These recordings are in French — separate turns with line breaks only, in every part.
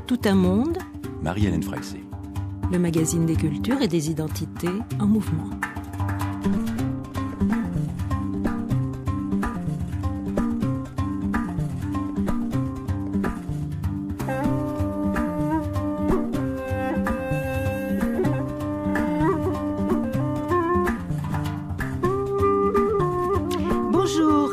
Tout un monde,
Marie-Hélène Freixé.
Le magazine des cultures et des identités en mouvement.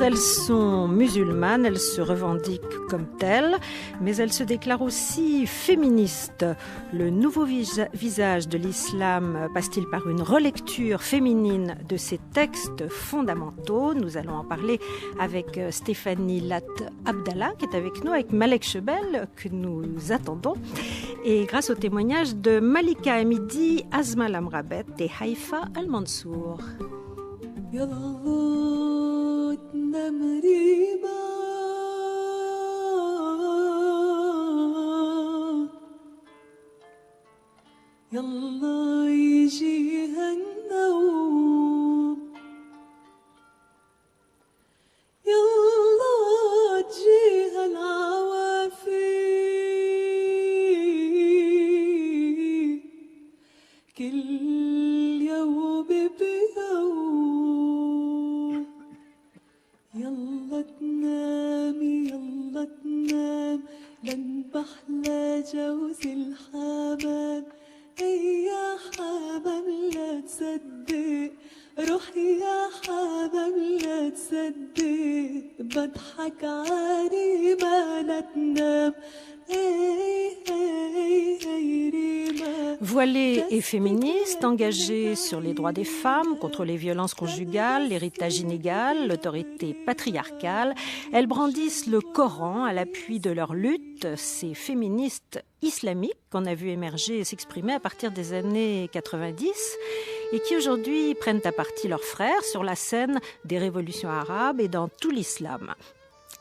Elles sont musulmanes, elles se revendiquent comme telles, mais elles se déclarent aussi féministes. Le nouveau visage de l'islam passe-t-il par une relecture féminine de ses textes fondamentaux? Nous allons en parler avec Stéphanie Lat Abdallah, qui est avec nous, avec Malek Chebel, que nous attendons, et grâce au témoignage de Malika Hamidi, Asma Lamrabet et Haïfa Al-Mansour.
مريبا يلا يجيها النوم يلا تجيها العوافي كل يوم بيوم يلا تنام لن بحلى جوز الحمام اي يا حمام لا تصدق روحي يا حمام لا تصدق بضحك عالي ما لا تنام
Voilée et féministe, engagée sur les droits des femmes, contre les violences conjugales, l'héritage inégal, l'autorité patriarcale, elles brandissent le Coran à l'appui de leur lutte. Ces féministes islamiques qu'on a vu émerger et s'exprimer à partir des années 90 et qui aujourd'hui prennent à partie leurs frères sur la scène des révolutions arabes et dans tout l'islam.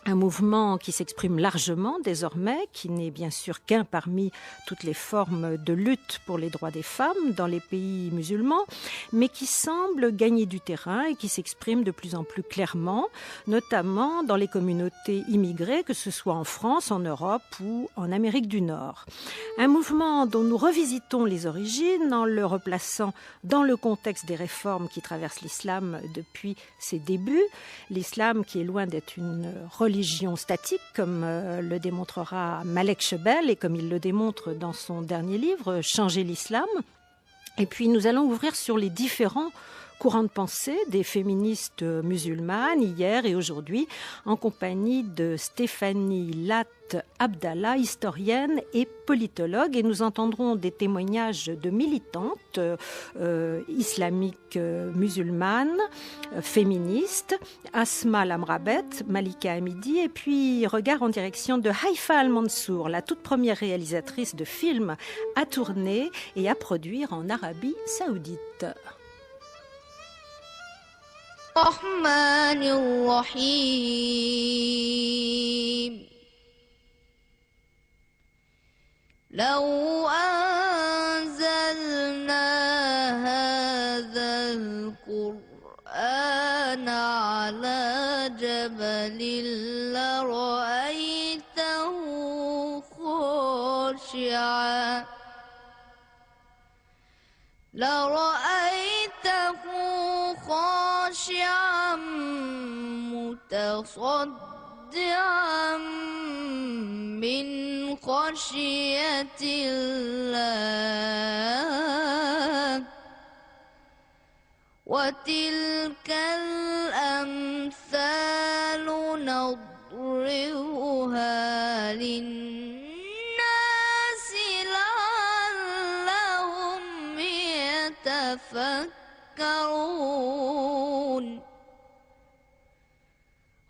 Un mouvement qui s'exprime largement désormais, qui n'est bien sûr qu'un parmi toutes les formes de lutte pour les droits des femmes dans les pays musulmans, mais qui semble gagner du terrain et qui s'exprime de plus en plus clairement, notamment dans les communautés immigrées, que ce soit en France, en Europe ou en Amérique du Nord. Un mouvement dont nous revisitons les origines en le replaçant dans le contexte des réformes qui traversent l'islam depuis ses débuts. L'islam qui est loin d'être une religion statique, comme le démontrera Malek Chebel et comme il le démontre dans son dernier livre, Changer l'islam. Et puis nous allons ouvrir sur les différents courants de pensée des féministes musulmanes hier et aujourd'hui en compagnie de Stéphanie Lat Abdallah, historienne et politologue, et nous entendrons des témoignages de militantes islamiques musulmanes, féministes, Asma Lamrabet, Malika Hamidi, et puis regard en direction de Haïfa Al-Mansour, la toute première réalisatrice de films à tourner et à produire en Arabie Saoudite.
الرحمن الرحيم لو أنزلنا هذا القرآن على جبل لرأيته خاشعا خاشعا متصدعا من خشية الله وتلك الأمثال نضربها للناس لعلهم يتفكرون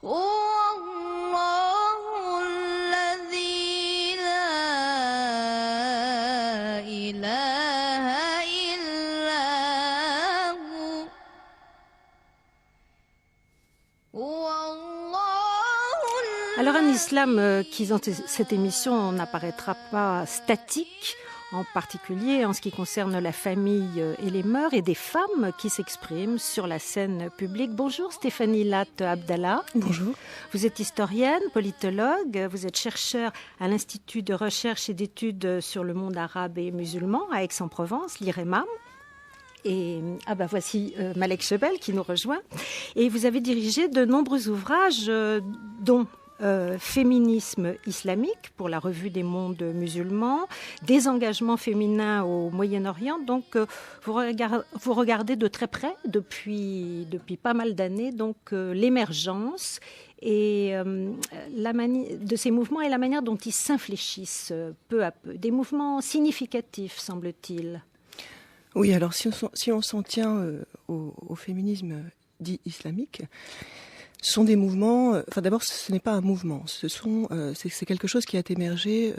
هو الله الذي لا إله إلا هو
Alors un islam qui dans cette émission n'apparaîtra pas statique, en particulier en ce qui concerne la famille et les mœurs, et des femmes qui s'expriment sur la scène publique. Bonjour Stéphanie Latte Abdallah.
Bonjour.
Vous êtes historienne, politologue, vous êtes chercheur à l'Institut de recherche et d'études sur le monde arabe et musulman à Aix-en-Provence, l'IREMAM. Et voici Malek Chebel qui nous rejoint. Et vous avez dirigé de nombreux ouvrages, dont Féminisme islamique pour la Revue des mondes musulmans, des engagements féminins au Moyen-Orient. Donc vous regardez de très près depuis pas mal d'années l'émergence et de ces mouvements et la manière dont ils s'infléchissent peu à peu. Des mouvements significatifs, semble-t-il.
Oui, alors si on s'en tient au féminisme dit islamique, ce sont des mouvements. Enfin, d'abord, ce n'est pas un mouvement. C'est quelque chose qui a émergé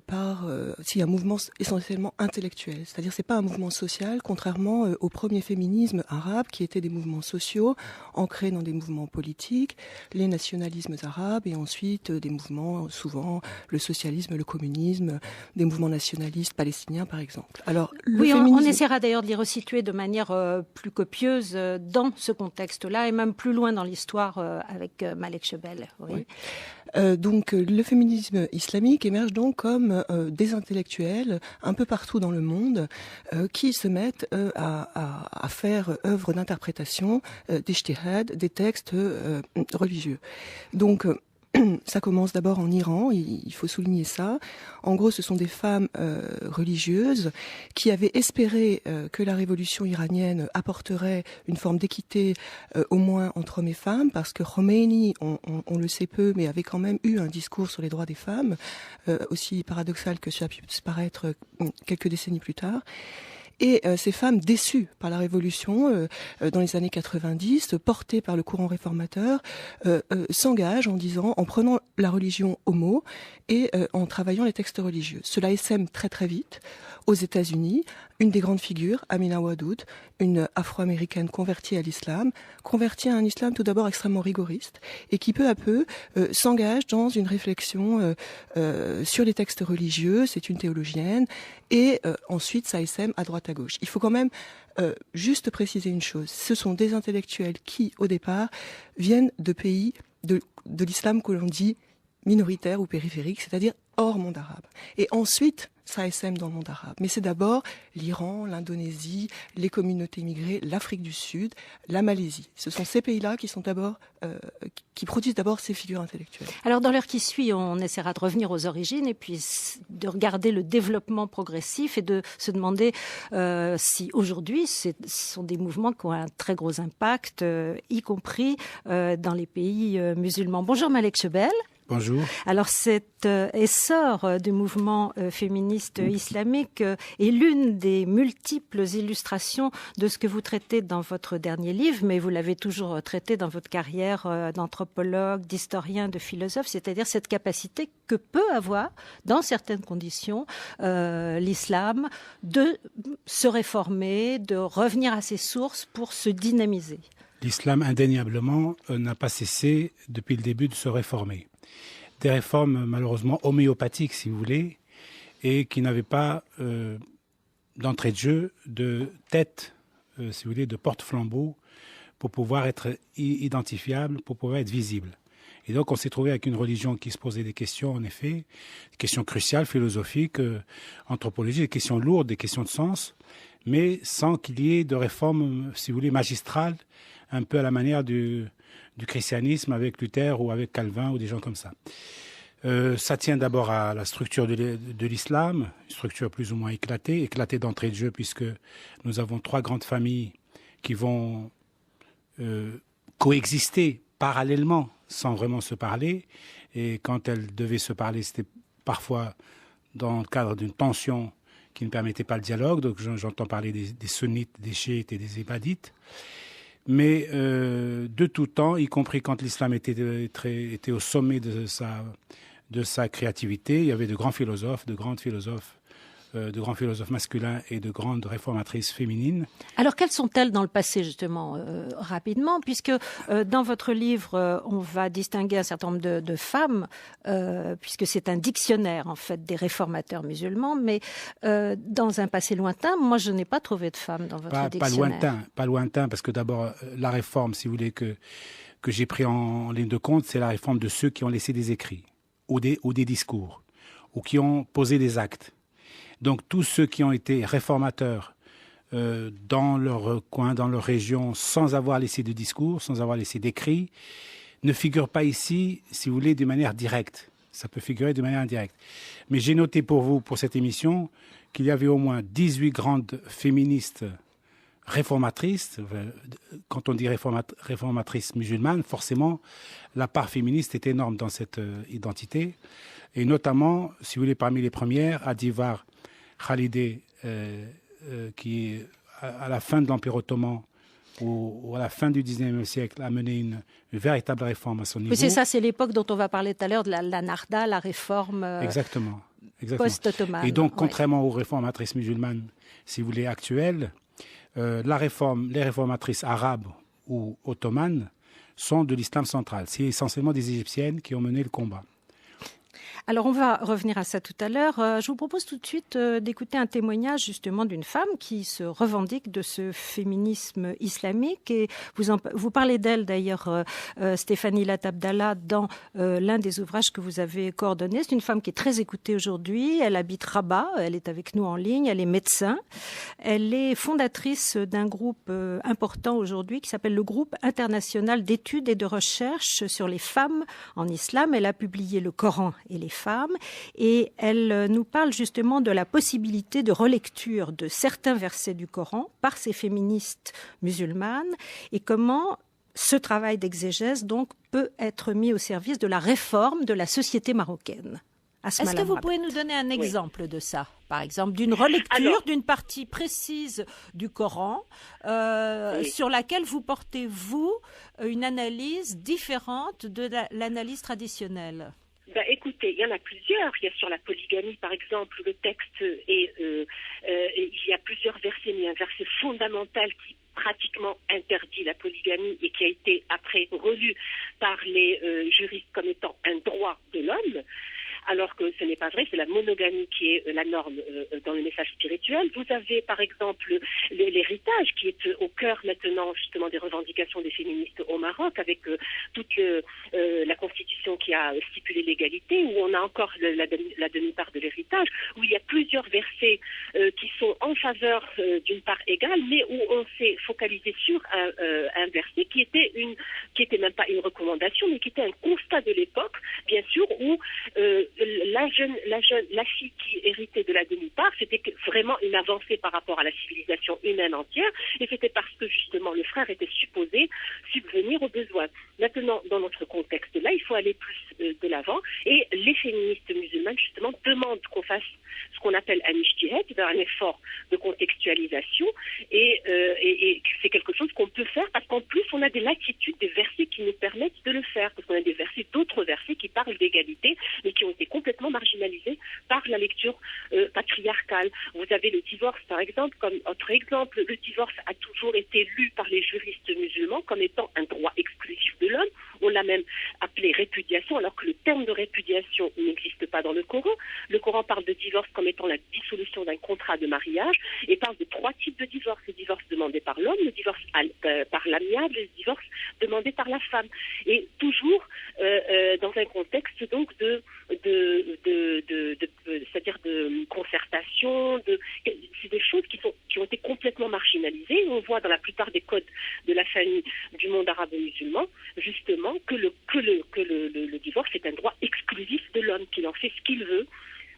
par un mouvement essentiellement intellectuel. C'est-à-dire, c'est pas un mouvement social, contrairement au premier féminisme arabe, qui étaient des mouvements sociaux ancrés dans des mouvements politiques, les nationalismes arabes, et ensuite des mouvements, souvent le socialisme, le communisme, des mouvements nationalistes palestiniens, par exemple. Alors,
on essaiera d'ailleurs de les resituer de manière plus copieuse dans ce contexte-là, et même plus loin dans l'histoire avec Malek Chebel. Oui.
Donc, le féminisme islamique émerge donc comme des intellectuels un peu partout dans le monde qui se mettent à faire œuvre d'interprétation d'ijtihad, des textes religieux. Donc, ça commence d'abord en Iran, il faut souligner ça. En gros, ce sont des femmes religieuses qui avaient espéré que la révolution iranienne apporterait une forme d'équité au moins entre hommes et femmes, parce que Khomeini, on le sait peu, mais avait quand même eu un discours sur les droits des femmes, aussi paradoxal que ça puisse paraître quelques décennies plus tard. Et ces femmes déçues par la révolution dans les années 90, portées par le courant réformateur, s'engagent en prenant la religion au mot et en travaillant les textes religieux. Cela essaime très très vite aux États-Unis. Une des grandes figures, Amina Wadud, une afro-américaine convertie à l'islam, convertie à un islam tout d'abord extrêmement rigoriste, et qui peu à peu s'engage dans une réflexion sur les textes religieux. C'est une théologienne, et ensuite ça essaime à droite à gauche. Il faut quand même juste préciser une chose. Ce sont des intellectuels qui, au départ, viennent de pays de l'islam que l'on dit minoritaire ou périphérique, c'est-à-dire hors monde arabe. Et ensuite, ça essaime dans le monde arabe. Mais c'est d'abord l'Iran, l'Indonésie, les communautés immigrées, l'Afrique du Sud, la Malaisie. Ce sont ces pays-là qui produisent d'abord ces figures intellectuelles.
Alors, dans l'heure qui suit, on essaiera de revenir aux origines et puis de regarder le développement progressif et de se demander si aujourd'hui, ce sont des mouvements qui ont un très gros impact, y compris dans les pays musulmans. Bonjour Malek Chebel.
Bonjour.
Alors cet essor du mouvement féministe islamique est l'une des multiples illustrations de ce que vous traitez dans votre dernier livre, mais vous l'avez toujours traité dans votre carrière d'anthropologue, d'historien, de philosophe, c'est-à-dire cette capacité que peut avoir, dans certaines conditions, l'islam de se réformer, de revenir à ses sources pour se dynamiser.
L'islam, indéniablement, n'a pas cessé depuis le début de se réformer. Des réformes malheureusement homéopathiques, si vous voulez, et qui n'avaient pas d'entrée de jeu, de tête, si vous voulez, de porte-flambeau, pour pouvoir être identifiable, pour pouvoir être visible. Et donc on s'est trouvé avec une religion qui se posait des questions, en effet, des questions cruciales, philosophiques, anthropologiques, des questions lourdes, des questions de sens, mais sans qu'il y ait de réforme, si vous voulez, magistrale, un peu à la manière du christianisme avec Luther ou avec Calvin ou des gens comme ça. Ça tient d'abord à la structure de l'islam, une structure plus ou moins éclatée d'entrée de jeu, puisque nous avons 3 grandes familles qui vont coexister parallèlement sans vraiment se parler. Et quand elles devaient se parler, c'était parfois dans le cadre d'une tension qui ne permettait pas le dialogue. Donc j'entends parler des sunnites, des chiites et des ibadites. Mais de tout temps, y compris quand l'islam était au sommet de sa créativité, il y avait de grands philosophes, de grandes philosophes de grands philosophes masculins et de grandes réformatrices féminines.
Alors, quelles sont-elles dans le passé, justement, rapidement, puisque dans votre livre, on va distinguer un certain nombre de femmes, puisque c'est un dictionnaire, en fait, des réformateurs musulmans, mais dans un passé lointain, moi, je n'ai pas trouvé de femmes dans votre dictionnaire.
Pas lointain, parce que d'abord, la réforme, si vous voulez, que j'ai pris en ligne de compte, c'est la réforme de ceux qui ont laissé des écrits, ou des discours, ou qui ont posé des actes. Donc tous ceux qui ont été réformateurs dans leur coin, dans leur région, sans avoir laissé de discours, sans avoir laissé d'écrits, ne figurent pas ici, si vous voulez, de manière directe. Ça peut figurer de manière indirecte. Mais j'ai noté pour vous, pour cette émission, qu'il y avait au moins 18 grandes féministes réformatrices. Quand on dit réformatrices musulmanes, forcément, la part féministe est énorme dans cette identité. Et notamment, si vous voulez, parmi les premières, Adivar Khalidé, qui, à la fin de l'Empire ottoman, ou à la fin du XIXe siècle, a mené une véritable réforme à son niveau.
Oui, c'est ça, c'est l'époque dont on va parler tout à l'heure, de la Narda, la réforme
Exactement.
post-ottomane.
Et donc, contrairement aux réformatrices musulmanes, si vous voulez, actuelles, les réformatrices arabes ou ottomanes sont de l'islam central. C'est essentiellement des Égyptiennes qui ont mené le combat.
Alors, on va revenir à ça tout à l'heure. Je vous propose tout de suite d'écouter un témoignage justement d'une femme qui se revendique de ce féminisme islamique. Et vous parlez d'elle d'ailleurs, Stéphanie Latabdallah, dans l'un des ouvrages que vous avez coordonnés. C'est une femme qui est très écoutée aujourd'hui. Elle habite Rabat, elle est avec nous en ligne, elle est médecin. Elle est fondatrice d'un groupe important aujourd'hui qui s'appelle le Groupe international d'études et de recherche sur les femmes en islam. Elle a publié Le Coran et les femmes, et elle nous parle justement de la possibilité de relecture de certains versets du Coran par ces féministes musulmanes et comment ce travail d'exégèse donc peut être mis au service de la réforme de la société marocaine. Est-ce que vous pouvez nous donner un exemple de ça, par exemple, d'une relecture d'une partie précise du Coran sur laquelle vous portez, vous, une analyse différente de l'analyse traditionnelle?
Écoutez, il y en a plusieurs. Il y a sur la polygamie, par exemple, le texte et il y a plusieurs versets, mais un verset fondamental qui pratiquement interdit la polygamie et qui a été après relu par les juristes comme étant un droit de l'homme. Alors que ce n'est pas vrai, c'est la monogamie qui est la norme dans le message spirituel. Vous avez par exemple l'héritage qui est au cœur maintenant justement des revendications des féministes au Maroc, avec toute la constitution qui a stipulé l'égalité, où on a encore la demi-part de l'héritage, où il y a plusieurs versets qui sont en faveur d'une part égale, mais où on s'est focalisé sur un verset qui était même pas une recommandation, mais qui était un constat de l'époque, bien sûr, où la fille qui héritait de la demi-part, c'était vraiment une avancée par rapport à la civilisation humaine entière, et c'était parce que justement le frère était supposé subvenir aux besoins. Maintenant, dans notre contexte-là, il faut aller plus de l'avant, et les féministes musulmanes justement demandent qu'on fasse ce qu'on appelle un ijtihad, un effort de contextualisation, et c'est quelque chose qu'on peut faire parce qu'en plus on a des latitudes, des versets qui nous permettent de le faire, parce qu'on a des versets, d'autres versets qui parlent d'égalité, mais qui ont été complètement marginalisés par la lecture patriarcale. Vous avez le divorce, par exemple, comme autre exemple. Le divorce a toujours été lu par les juristes musulmans comme étant un droit exclusif de l'homme. On l'a même appelé répudiation, alors que le terme de répudiation n'existe pas dans le Coran. Le Coran parle de divorce comme étant la dissolution d'un contrat de mariage et parle de 3 types de divorce. Le divorce demandé par l'homme, le divorce par l'amiable et le divorce demandé par la femme. Et toujours dans un contexte donc c'est-à-dire de concertation, c'est des choses qui ont été complètement marginalisées. On voit dans la plupart des codes de la famille du monde arabo-musulman, justement, que le divorce est un droit exclusif de l'homme, qu'il en fait ce qu'il veut.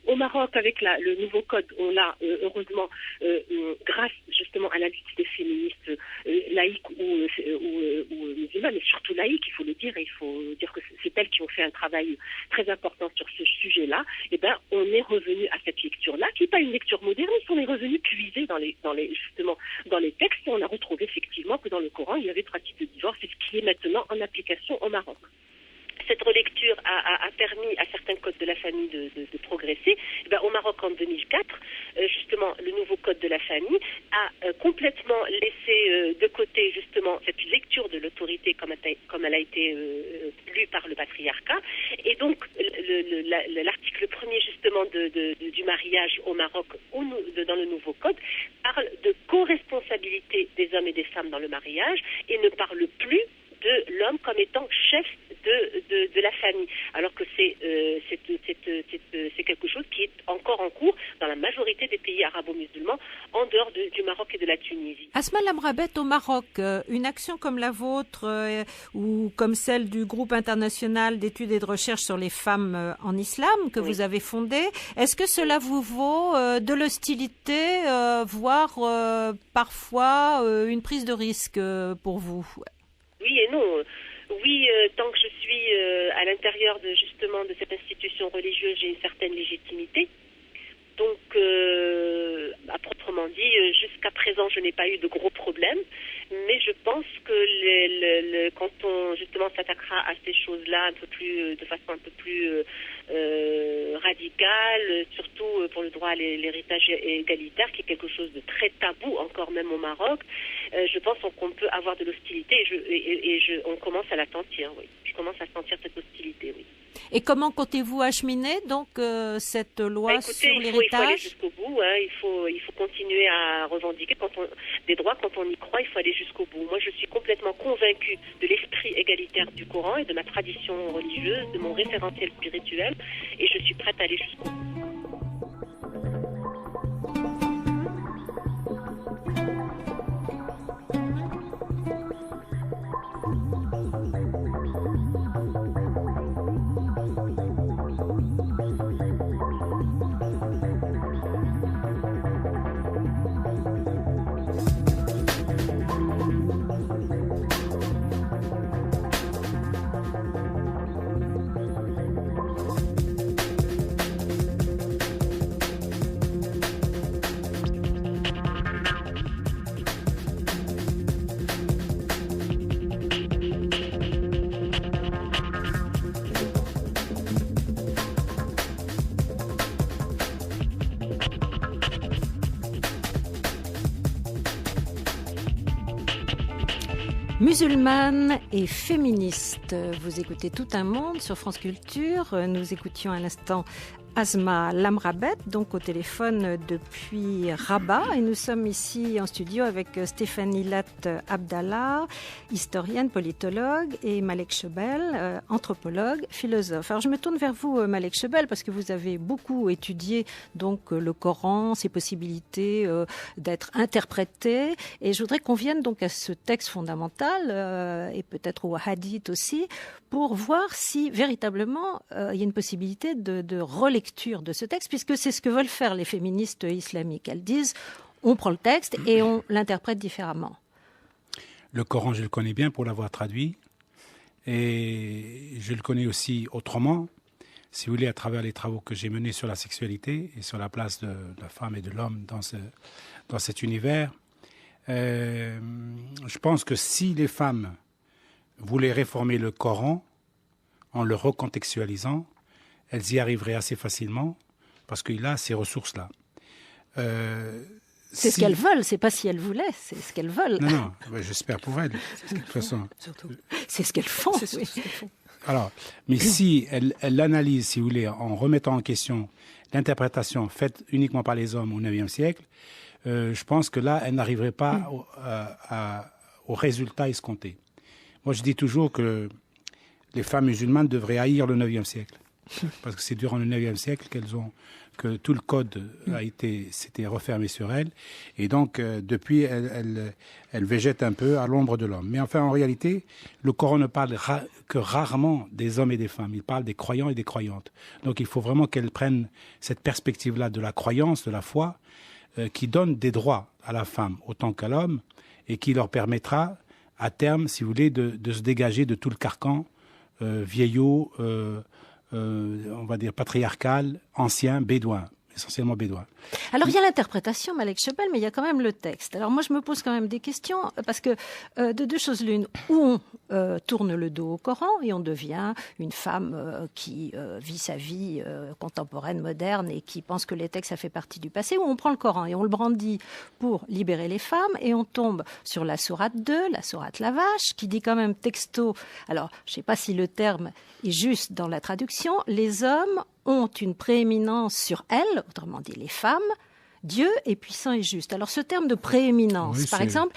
Au Maroc, avec le nouveau code, on l'a heureusement, grâce justement à la lutte des féministes laïques ou musulmanes, mais surtout laïques, il faut le dire, et il faut dire que c'est elles qui ont fait un travail très important sur ce sujet-là. Et ben, on est revenu à cette lecture-là, qui n'est pas une lecture moderniste, on est revenu puiser dans les textes, et on a retrouvé effectivement que dans le Coran, il y avait 3 types de divorce, et ce qui est maintenant en application au Maroc. cette relecture a permis à certains codes de la famille de progresser. Et ben, au Maroc, en 2004, justement, le nouveau code de la famille a complètement laissé de côté, justement, cette lecture de l'autorité comme elle a été lue par le patriarcat. Et donc, l'article 1er, justement, du mariage au Maroc, dans le nouveau code, parle de co-responsabilité des hommes et des femmes dans le mariage et ne parle plus de l'homme comme étant chef de la famille, alors que c'est quelque chose qui est encore en cours dans la majorité des pays arabo-musulmans, en dehors du Maroc et de la Tunisie.
Asma Lamrabet, au Maroc, une action comme la vôtre ou comme celle du groupe international d'études et de recherche sur les femmes en islam que vous avez fondé, est-ce que cela vous vaut de l'hostilité, voire parfois une prise de risque pour vous?
Oui et non. Oui, tant que je suis à l'intérieur justement de cette institution religieuse, j'ai une certaine légitimité. Donc, à proprement dit, jusqu'à présent, je n'ai pas eu de gros problèmes. Mais je pense que quand on justement s'attaquera à ces choses-là de façon un peu plus radicale, surtout pour le droit à l'héritage égalitaire, qui est quelque chose de très tabou encore même au Maroc, je pense qu'on peut avoir de l'hostilité et on commence à la sentir. Oui, je commence à sentir cette hostilité. Oui.
Et comment comptez-vous acheminer donc cette loi sur l'héritage?
Il faut aller jusqu'au bout. Hein. Il faut continuer à revendiquer des droits quand on y croit. Il faut aller jusqu'au bout. Moi, je suis complètement convaincue de l'esprit égalitaire du Coran et de ma tradition religieuse, de mon référentiel spirituel, et je suis prête à aller jusqu'au bout.
Musulmane et féministe, vous écoutez Tout un monde sur France Culture. Nous écoutions à l'instant Asma Lamrabet, donc au téléphone depuis Rabat. Et nous sommes ici en studio avec Stéphanie Latte Abdallah, historienne, politologue, et Malek Chebel, anthropologue, philosophe. Alors je me tourne vers vous, Malek Chebel, parce que vous avez beaucoup étudié donc le Coran, ses possibilités d'être interprété. Et je voudrais qu'on vienne donc à ce texte fondamental, et peut-être au hadith aussi, pour voir si véritablement il y a une possibilité de relecture de ce texte, puisque c'est ce que veulent faire les féministes islamiques. Elles disent, on prend le texte et on l'interprète différemment.
Le Coran, je le connais bien pour l'avoir traduit, et je le connais aussi autrement, si vous voulez, à travers les travaux que j'ai menés sur la sexualité et sur la place de la femme et de l'homme dans cet univers. Je pense que si les femmes voulaient réformer le Coran en le recontextualisant, elles y arriveraient assez facilement parce qu'il a ces ressources-là.
C'est ce qu'elles veulent, c'est pas si elles voulaient, c'est ce qu'elles veulent.
Non, j'espère pour elles. De toute façon.
C'est ce qu'elles font.
Alors, mais si elles l'analysent, si vous voulez, en remettant en question l'interprétation faite uniquement par les hommes au IXe siècle, je pense que là, elles n'arriveraient pas au résultat escompté. Moi, je dis toujours que les femmes musulmanes devraient haïr le IXe siècle. Parce que c'est durant le IXe siècle que tout le code s'était refermé sur elles. Et donc, depuis, elles végètent un peu à l'ombre de l'homme. Mais enfin, en réalité, le Coran ne parle que rarement des hommes et des femmes. Il parle des croyants et des croyantes. Donc, il faut vraiment qu'elles prennent cette perspective-là de la croyance, de la foi, qui donne des droits à la femme autant qu'à l'homme et qui leur permettra, à terme, si vous voulez, de se dégager de tout le carcan vieillot, on va dire patriarcal, ancien, bédouin. essentiellement bédouins.
Alors, il y a l'interprétation, Malek Chebel, mais il y a quand même le texte. Alors, moi, je me pose quand même des questions, parce que de deux choses l'une, où on tourne le dos au Coran et on devient une femme qui vit sa vie contemporaine, moderne, et qui pense que les textes, ça fait partie du passé, où on prend le Coran et on le brandit pour libérer les femmes, et on tombe sur la sourate 2, la sourate la vache, qui dit quand même texto, alors, je ne sais pas si le terme est juste dans la traduction, les hommes ont une prééminence sur elles, autrement dit les femmes, Dieu est puissant et juste. Alors ce terme de prééminence,
Oui,
par
c'est-
exemple,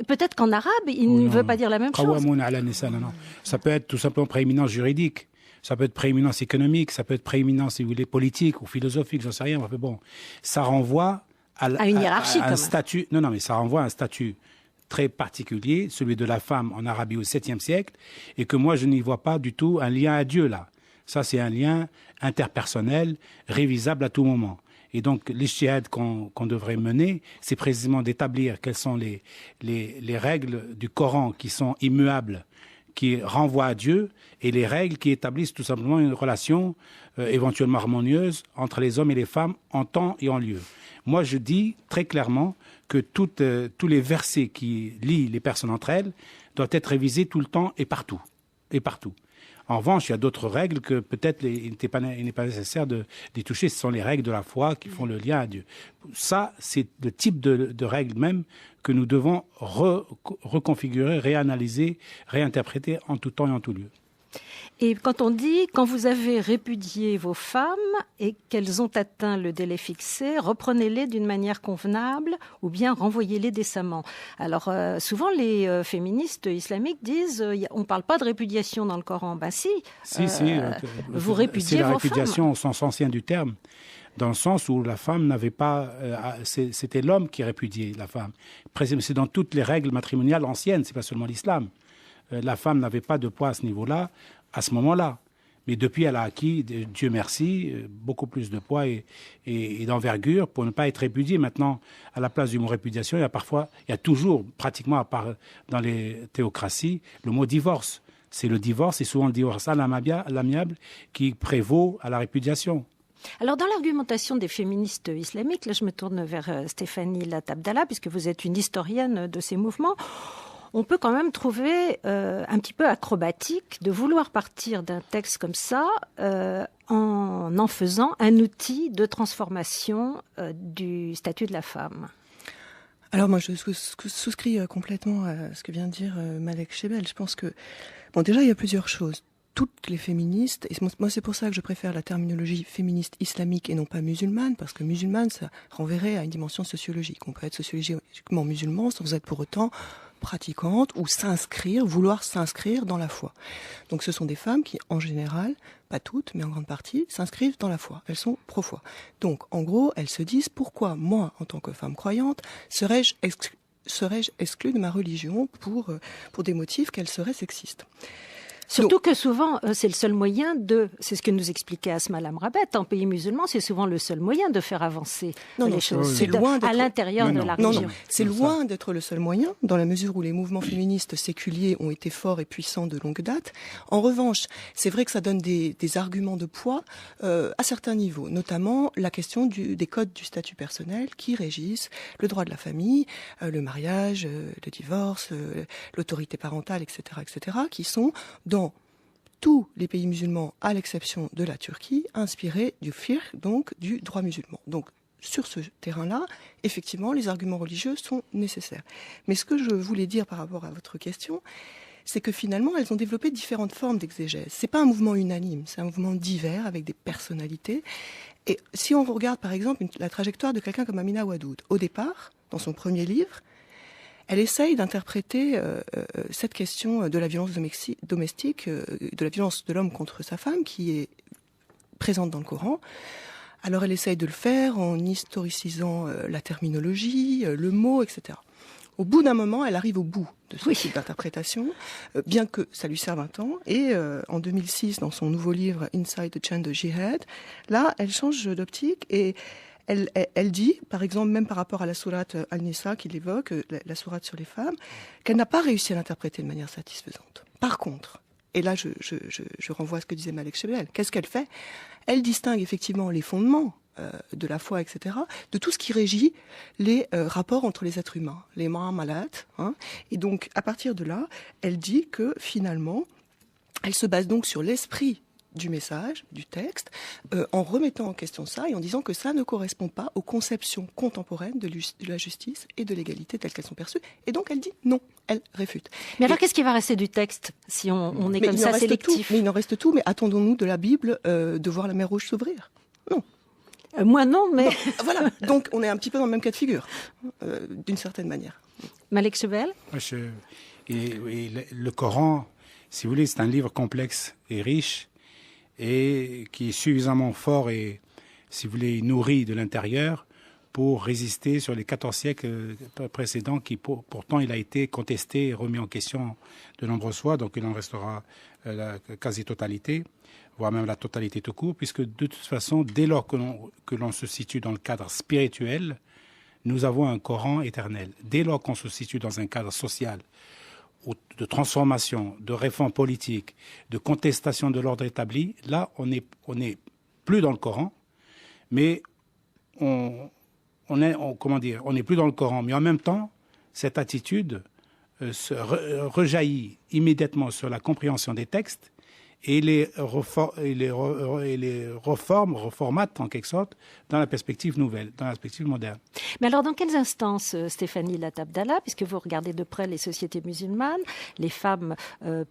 peut-être qu'en arabe, il ne veut pas dire la même chose.
Qawamun ala nisa, non. Ça peut être tout simplement prééminence juridique, ça peut être prééminence économique, ça peut être prééminence, si vous voulez, politique ou philosophique, j'en sais rien. Enfin, bon, ça renvoie
À une hiérarchie,
à
quand
un
même.
statut. Non, mais ça renvoie à un statut très particulier, celui de la femme en Arabie au 7e siècle, et que moi je n'y vois pas du tout un lien à Dieu là. Ça, c'est un lien interpersonnel, révisable à tout moment. Et donc, l'ijtihad qu'on devrait mener, c'est précisément d'établir quelles sont les règles du Coran qui sont immuables, qui renvoient à Dieu, et les règles qui établissent tout simplement une relation éventuellement harmonieuse entre les hommes et les femmes en temps et en lieu. Moi, je dis très clairement que tous les versets qui lient les personnes entre elles doivent être révisés tout le temps et partout. Et partout. En revanche, il y a d'autres règles que peut-être il n'est pas nécessaire d'y toucher. Ce sont les règles de la foi qui font le lien à Dieu. Ça, c'est le type de règles même que nous devons reconfigurer, réanalyser, réinterpréter en tout temps et en tout lieu.
Et quand on dit, quand vous avez répudié vos femmes et qu'elles ont atteint le délai fixé, reprenez-les d'une manière convenable ou bien renvoyez-les décemment. Alors, souvent, les féministes islamiques disent, on ne parle pas de répudiation dans le Coran. Ben si, vous répudiez
c'est la
vos
répudiation au sens ancien du terme, dans le sens où la femme n'avait pas... c'était l'homme qui répudiait la femme. C'est dans toutes les règles matrimoniales anciennes, c'est pas seulement l'islam. La femme n'avait pas de poids à ce niveau-là, à ce moment-là. Mais depuis, elle a acquis, Dieu merci, beaucoup plus de poids et d'envergure pour ne pas être répudiée. Maintenant, à la place du mot répudiation, il y a toujours, pratiquement, à part dans les théocraties, le mot divorce. C'est le divorce, et souvent le divorce à l'amiable, qui prévaut à la répudiation.
Alors, dans l'argumentation des féministes islamiques, là je me tourne vers Stéphanie Latabdallah, puisque vous êtes une historienne de ces mouvements, on peut quand même trouver un petit peu acrobatique de vouloir partir d'un texte comme ça en faisant un outil de transformation du statut de la femme.
Alors moi, je souscris complètement à ce que vient de dire Malek Chebel. Je pense que, bon, déjà, il y a plusieurs choses. Toutes les féministes, et moi c'est pour ça que je préfère la terminologie féministe islamique et non pas musulmane, parce que musulmane, ça renverrait à une dimension sociologique. On peut être sociologiquement musulman sans être pour autant pratiquante ou vouloir s'inscrire dans la foi. Donc ce sont des femmes qui, en général, pas toutes, mais en grande partie, s'inscrivent dans la foi. Elles sont pro-foi. Donc, en gros, elles se disent, pourquoi moi, en tant que femme croyante, serais-je exclue de ma religion pour des motifs qu'elle serait sexiste?
Surtout que souvent, c'est le seul moyen c'est ce que nous expliquait Asma Lamrabet, en pays musulman, c'est souvent le seul moyen de faire avancer les choses.
C'est loin d'être...
à l'intérieur de la religion.
Non, c'est loin d'être le seul moyen, dans la mesure où les mouvements féministes séculiers ont été forts et puissants de longue date. En revanche, c'est vrai que ça donne des arguments de poids à certains niveaux, notamment la question des codes du statut personnel qui régissent le droit de la famille, le mariage, le divorce, l'autorité parentale, etc., qui sont dans tous les pays musulmans, à l'exception de la Turquie, inspirés du fiqh, donc du droit musulman. Donc, sur ce terrain-là, effectivement, les arguments religieux sont nécessaires. Mais ce que je voulais dire par rapport à votre question, c'est que finalement, elles ont développé différentes formes d'exégèse. C'est pas un mouvement unanime, c'est un mouvement divers avec des personnalités. Et si on regarde, par exemple, la trajectoire de quelqu'un comme Amina Wadoud, au départ, dans son premier livre, elle essaye d'interpréter cette question de la violence domestique, de la violence de l'homme contre sa femme, qui est présente dans le Coran. Alors elle essaye de le faire en historicisant la terminologie, le mot, etc. Au bout d'un moment, elle arrive au bout de ce type d'interprétation, bien que ça lui serve un temps. Et en 2006, dans son nouveau livre « Inside the Gender Jihad », là, elle change d'optique et elle dit, par exemple, même par rapport à la sourate Al-Nisa qu'il évoque, la sourate sur les femmes, qu'elle n'a pas réussi à l'interpréter de manière satisfaisante. Par contre, et là je renvoie à ce que disait Malek Chebel, qu'est-ce qu'elle fait? Elle distingue effectivement les fondements de la foi, etc., de tout ce qui régit les rapports entre les êtres humains, les mu'amalat. Et donc, à partir de là, elle dit que finalement, elle se base donc sur l'esprit du message, du texte, en remettant en question ça et en disant que ça ne correspond pas aux conceptions contemporaines de la justice et de l'égalité telles qu'elles sont perçues. Et donc elle dit non, elle réfute.
Mais alors qu'est-ce qui va rester du texte si on est comme ça sélectif?
Mais il en reste tout, mais attendons-nous de la Bible de voir la mer Rouge s'ouvrir? Non.
Moi non, mais...
Bon, voilà, donc on est un petit peu dans le même cas de figure, d'une certaine manière.
Malek Chebel?
Le Coran, si vous voulez, c'est un livre complexe et riche, et qui est suffisamment fort et, si vous voulez, nourri de l'intérieur pour résister sur les 14 siècles précédents qui, pourtant, il a été contesté et remis en question de nombreuses fois, donc il en restera la quasi-totalité, voire même la totalité tout court, puisque de toute façon, dès lors que l'on se situe dans le cadre spirituel, nous avons un Coran éternel. Dès lors qu'on se situe dans un cadre social, de transformation, de réforme politique, de contestation de l'ordre établi, là, on n'est plus dans le Coran, mais on n'est plus dans le Coran, mais en même temps, cette attitude se rejaillit immédiatement sur la compréhension des textes et les reformate en quelque sorte dans la perspective nouvelle, dans la perspective moderne.
Mais alors dans quelles instances, Stéphanie Lattabdallah, puisque vous regardez de près les sociétés musulmanes, les femmes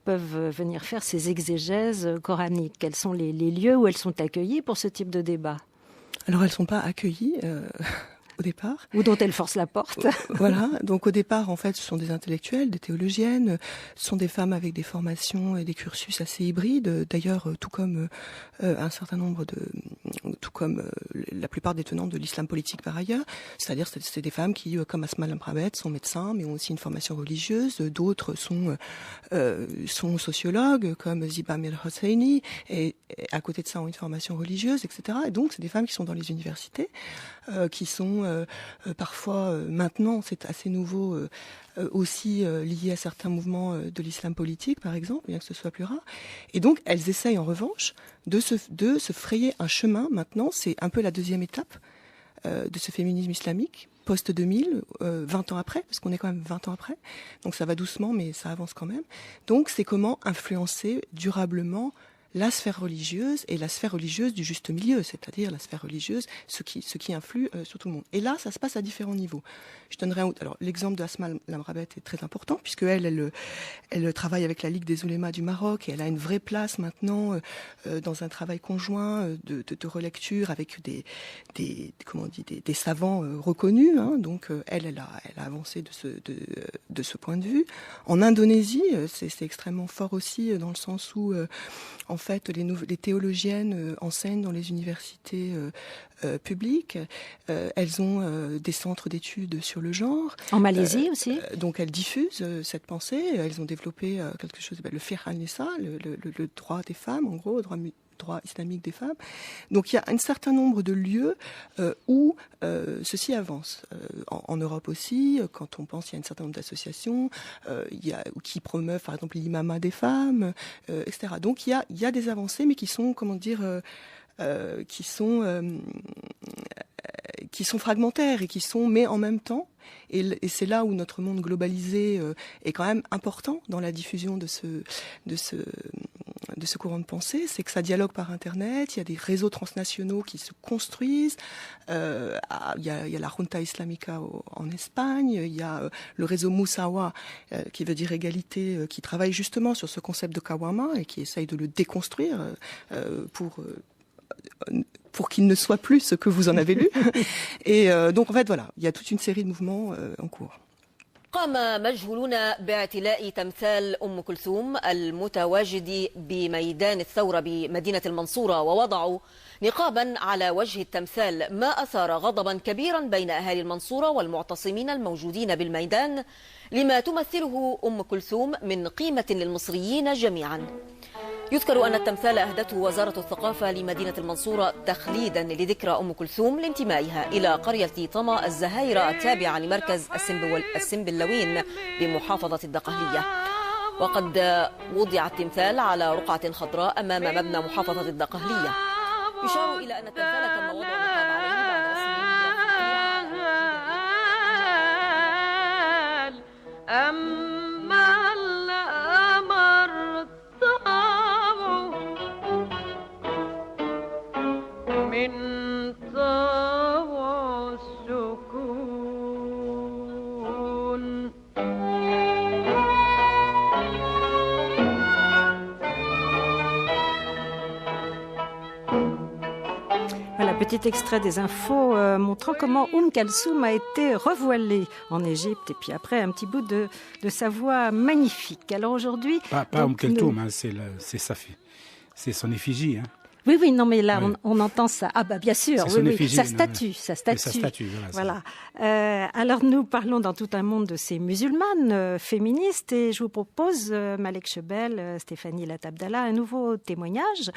peuvent venir faire ces exégèses coraniques? Quels sont les lieux où elles sont accueillies pour ce type de débat?
Alors elles ne sont pas accueillies au départ.
Ou dont elles forcent la porte.
Voilà, donc au départ, en fait, ce sont des intellectuelles, des théologiennes, ce sont des femmes avec des formations et des cursus assez hybrides, d'ailleurs, tout comme un certain nombre tout comme la plupart des tenants de l'islam politique par ailleurs, c'est-à-dire c'est des femmes qui, comme Asma Lamrabet, sont médecins, mais ont aussi une formation religieuse, d'autres sont sociologues, comme Ziba Mir Hosseini, et à côté de ça ont une formation religieuse, etc. Et donc, c'est des femmes qui sont dans les universités, qui sont parfois, maintenant, c'est assez nouveau, aussi liées à certains mouvements de l'islam politique, par exemple, bien que ce soit plus rare. Et donc, elles essayent en revanche de se frayer un chemin. Maintenant, c'est un peu la deuxième étape de ce féminisme islamique, post-2000, 20 ans après, parce qu'on est quand même 20 ans après. Donc ça va doucement, mais ça avance quand même. Donc c'est comment influencer durablement la sphère religieuse et la sphère religieuse du juste milieu, c'est-à-dire la sphère religieuse, ce qui influe sur tout le monde. Et là, ça se passe à différents niveaux. Je donnerai alors l'exemple de Asma Lamrabet est très important puisque elle travaille avec la Ligue des oulémas du Maroc et elle a une vraie place maintenant dans un travail conjoint de relecture avec des savants reconnus. Hein. Donc elle a avancé de ce point de vue. En Indonésie, c'est extrêmement fort aussi dans le sens où en fait, les théologiennes enseignent dans les universités publiques. Elles ont des centres d'études sur le genre.
En Malaisie aussi.
Donc elles diffusent cette pensée. Elles ont développé quelque chose, le fiqh al-nisa, le droit des femmes, en gros, le droit islamique des femmes. Donc il y a un certain nombre de lieux où ceci avance. En Europe aussi, quand on pense, il y a un certain nombre d'associations qui promeuvent, par exemple, l'imama des femmes, etc. Donc il y a des avancées, mais qui sont, qui sont fragmentaires et mais en même temps, et c'est là où notre monde globalisé est quand même important dans la diffusion de ce courant de pensée, c'est que ça dialogue par Internet, il y a des réseaux transnationaux qui se construisent, il y a la Junta Islamica en Espagne, il y a le réseau Moussawa, qui veut dire égalité, qui travaille justement sur ce concept de Kawama et qui essaye de le déconstruire pour qu'il ne soit plus ce que vous en avez lu. Et donc en fait voilà, il y a toute une série de mouvements en cours.
قام مجهولون باعتلاء تمثال أم كلثوم المتواجد بميدان الثورة بمدينة المنصورة ووضعوا نقابا على وجه التمثال ما أثار غضبا كبيرا بين أهالي المنصورة والمعتصمين الموجودين بالميدان لما تمثله أم كلثوم من قيمة للمصريين جميعا. يذكر أن التمثال أهدته وزارة الثقافة لمدينة المنصورة تخليدا لذكرى أم كلثوم لانتمائها إلى قرية طما الزهايرة التابعة لمركز السنبلاوين بمحافظة الدقهلية. وقد وضع التمثال على رقعة خضراء أمام مبنى محافظة الدقهلية. يشار إلى أن التمثال تم وضع النقاب عليه بعد رسم
أما الأمر طبعه من طبع السكون.
Voilà, petit extrait des infos montrant comment Kalsoum a été revoilée en Égypte et puis après un petit bout de sa voix magnifique. Alors aujourd'hui...
Pas Kalsoum, hein, c'est son effigie. Hein.
Oui, non, mais là, on entend ça. Ah bah bien sûr,
effigie,
sa statue. Voilà. Alors nous parlons dans tout un monde de ces musulmanes féministes et je vous propose, Malek Chebel, Stéphanie Latabdallah, un nouveau témoignage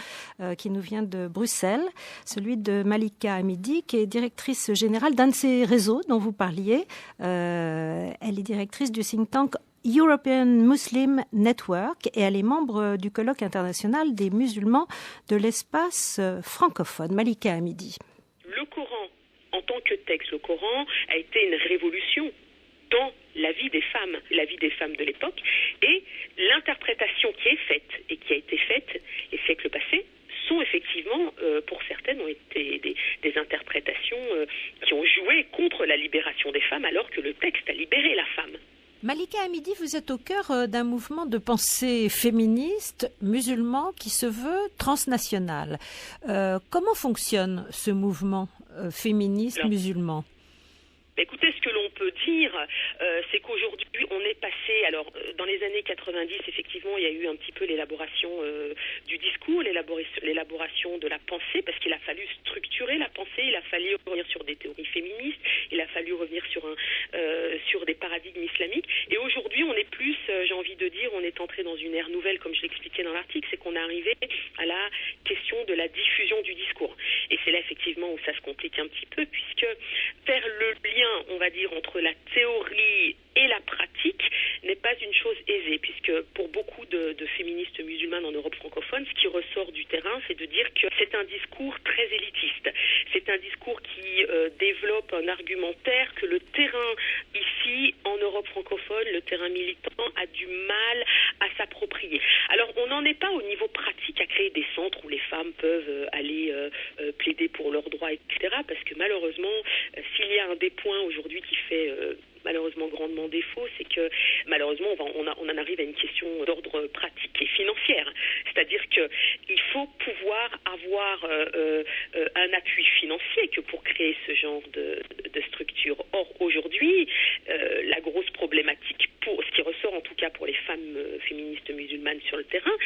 qui nous vient de Bruxelles, celui de Malika Hamidi, qui est directrice générale d'un de ces réseaux dont vous parliez. Elle est directrice du think tank European Muslim Network et elle est membre du colloque international des musulmans de l'espace francophone. Malika Hamidi.
Le Coran, en tant que texte, le Coran a été une révolution dans la vie des femmes de l'époque et l'interprétation qui est faite et qui a été faite les siècles passés sont effectivement, pour certaines, ont été des interprétations qui ont joué contre la libération des femmes alors que le texte a libéré la femme.
Malika Hamidi, vous êtes au cœur d'un mouvement de pensée féministe musulman qui se veut transnational. Comment fonctionne ce mouvement féministe musulman ?
Écoutez, ce que l'on peut dire, c'est qu'aujourd'hui, on est passé... Alors, dans les années 90, effectivement, il y a eu un petit peu l'élaboration du discours, l'élaboration de la pensée, parce qu'il a fallu structurer la pensée, il a fallu revenir sur des théories féministes, il a fallu revenir sur des paradigmes islamiques. Et aujourd'hui, on est plus, j'ai envie de dire, on est entré dans une ère nouvelle, comme je l'expliquais dans l'article, c'est qu'on est arrivé à la question de la diffusion du discours. Et c'est là, effectivement, où ça se complique un petit peu, puisque faire le lien, on va dire, entre la théorie et la pratique n'est pas une chose aisée, puisque pour beaucoup de féministes musulmanes en Europe francophone, ce qui ressort du terrain, c'est de dire que c'est un discours très élitiste. C'est un discours qui développe un argumentaire que le terrain ici, en Europe francophone, le terrain militant, a du mal à s'approprier. Alors, on n'en est pas au niveau pratique à créer des centres où les femmes peuvent aller plaider pour leurs droits, etc., parce que malheureusement, s'il y a un des points aujourd'hui qui fait... malheureusement grandement défaut, c'est que malheureusement on en arrive à une question d'ordre pratique et financière. C'est-à-dire qu'il faut pouvoir avoir un appui financier que pour créer ce genre de structure. Or, aujourd'hui, la grosse problématique, ce qui ressort en tout cas pour les femmes féministes musulmanes sur le terrain,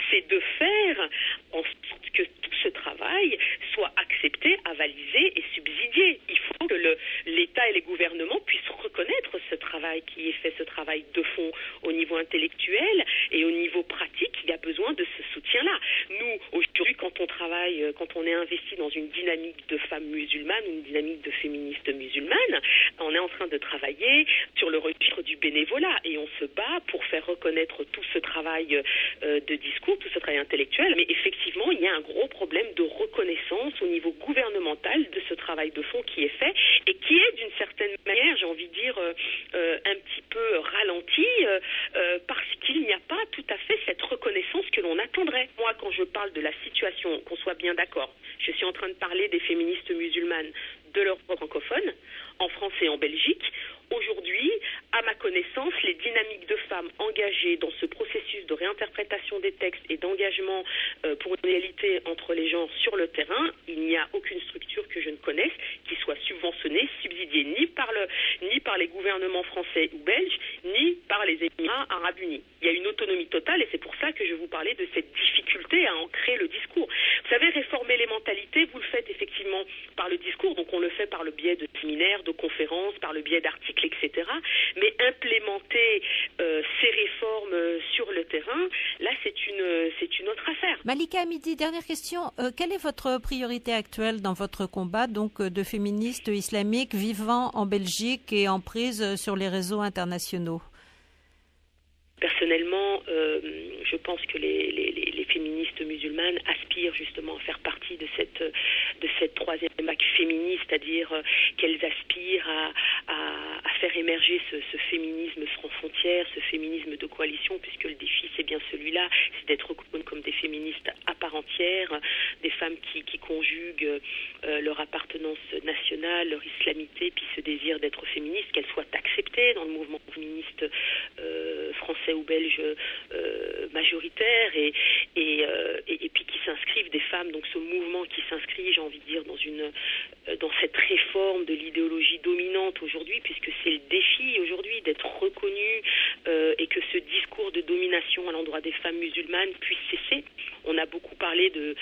c'est de faire en sorte que tout ce travail soit accepté, avalisé et subsidié. Il faut que l'État et les gouvernements puissent reconnaître ce travail qui est fait, ce travail de fond au niveau intellectuel et au niveau pratique. Il y a besoin de ce soutien-là. Nous, aujourd'hui, quand on travaille, quand on est investi dans une dynamique de femmes musulmanes ou une dynamique de féministes musulmanes, on est en train de travailler sur le registre du bénévolat et on se bat pour faire reconnaître tout ce travail de discours, tout ce travail intellectuel. Mais effectivement, il y a un gros problème de reconnaissance au niveau gouvernemental de ce travail de fond qui est fait et qui est d'une certaine manière, j'ai envie de dire, un petit peu ralenti parce qu'il n'y a pas tout à fait cette reconnaissance que l'on attendrait. Moi, quand je parle de la situation, qu'on soit bien d'accord, je suis en train de parler des féministes musulmanes de l'Europe francophone, en France et en Belgique. Aujourd'hui, à ma connaissance, les dynamiques de femmes engagées dans ce processus de réinterprétation des textes et d'engagement pour une égalité entre les genres sur le terrain, il n'y a aucune structure que je ne connaisse qui soit subventionnée, subsidiée ni par les gouvernements français ou belges, ni par les Émirats arabes unis. Il y a une autonomie totale et c'est pour ça que je vous parlais de cette difficulté à ancrer le discours. Vous savez, réformer les mentalités, vous le faites effectivement par le discours, donc on le fait par le biais de séminaires, de conférences, par le biais d'articles, etc. Mais implémenter ces réformes sur le terrain, là c'est une autre affaire.
Malika Hamidi, dernière question. Quelle est votre priorité actuelle dans votre combat donc de féministes islamiques vivant en Belgique et en prise sur les réseaux internationaux?
Personnellement, je pense que les féministes musulmanes aspirent justement à faire partie de cette troisième vague féministe, c'est-à-dire qu'elles aspirent à faire émerger ce féminisme sans frontières, ce féminisme de coalition, puisque le défi c'est bien celui-là, c'est d'être reconnues comme des féministes à part entière, des femmes qui conjuguent leur appartenance nationale, leur islamité, puis ce désir d'être féministe, qu'elles soient acceptées dans le mouvement féministe français ou belge majoritaire, et puis qui s'inscrivent des femmes, donc ce mouvement qui s'inscrit, j'ai envie de dire, dans cette réforme de l'idéologie dominante aujourd'hui, puisque c'est le défi aujourd'hui d'être reconnu et que ce discours de domination à l'endroit des femmes musulmanes puisse cesser. On a beaucoup parlé de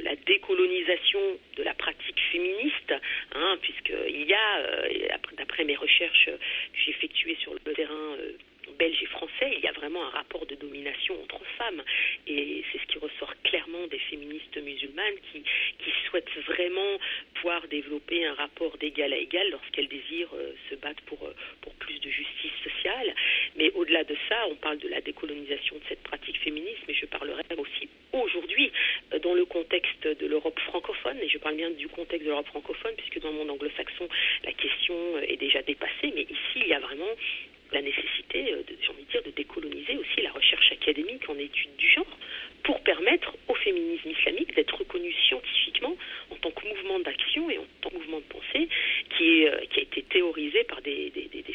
la décolonisation de la pratique féministe, puisqu'il y a, d'après mes recherches que j'ai effectuées sur le terrain belge et français, il y a vraiment un rapport de domination entre femmes, et c'est ce qui ressort clairement des féministes musulmanes qui souhaitent vraiment pouvoir développer un rapport d'égal à égal lorsqu'elles désirent se battre pour plus de justice sociale. Mais au-delà de ça, on parle de la décolonisation de cette pratique féministe, mais je parlerai aussi aujourd'hui dans le contexte de l'Europe francophone, et je parle bien du contexte de l'Europe francophone puisque dans le monde anglo-saxon la question est déjà dépassée, mais ici il y a vraiment la nécessité, j'ai envie de dire, de décoloniser aussi la recherche académique en études du genre pour permettre au féminisme islamique d'être reconnu scientifiquement en tant que mouvement d'action et en tant que mouvement de pensée qui a été théorisé par des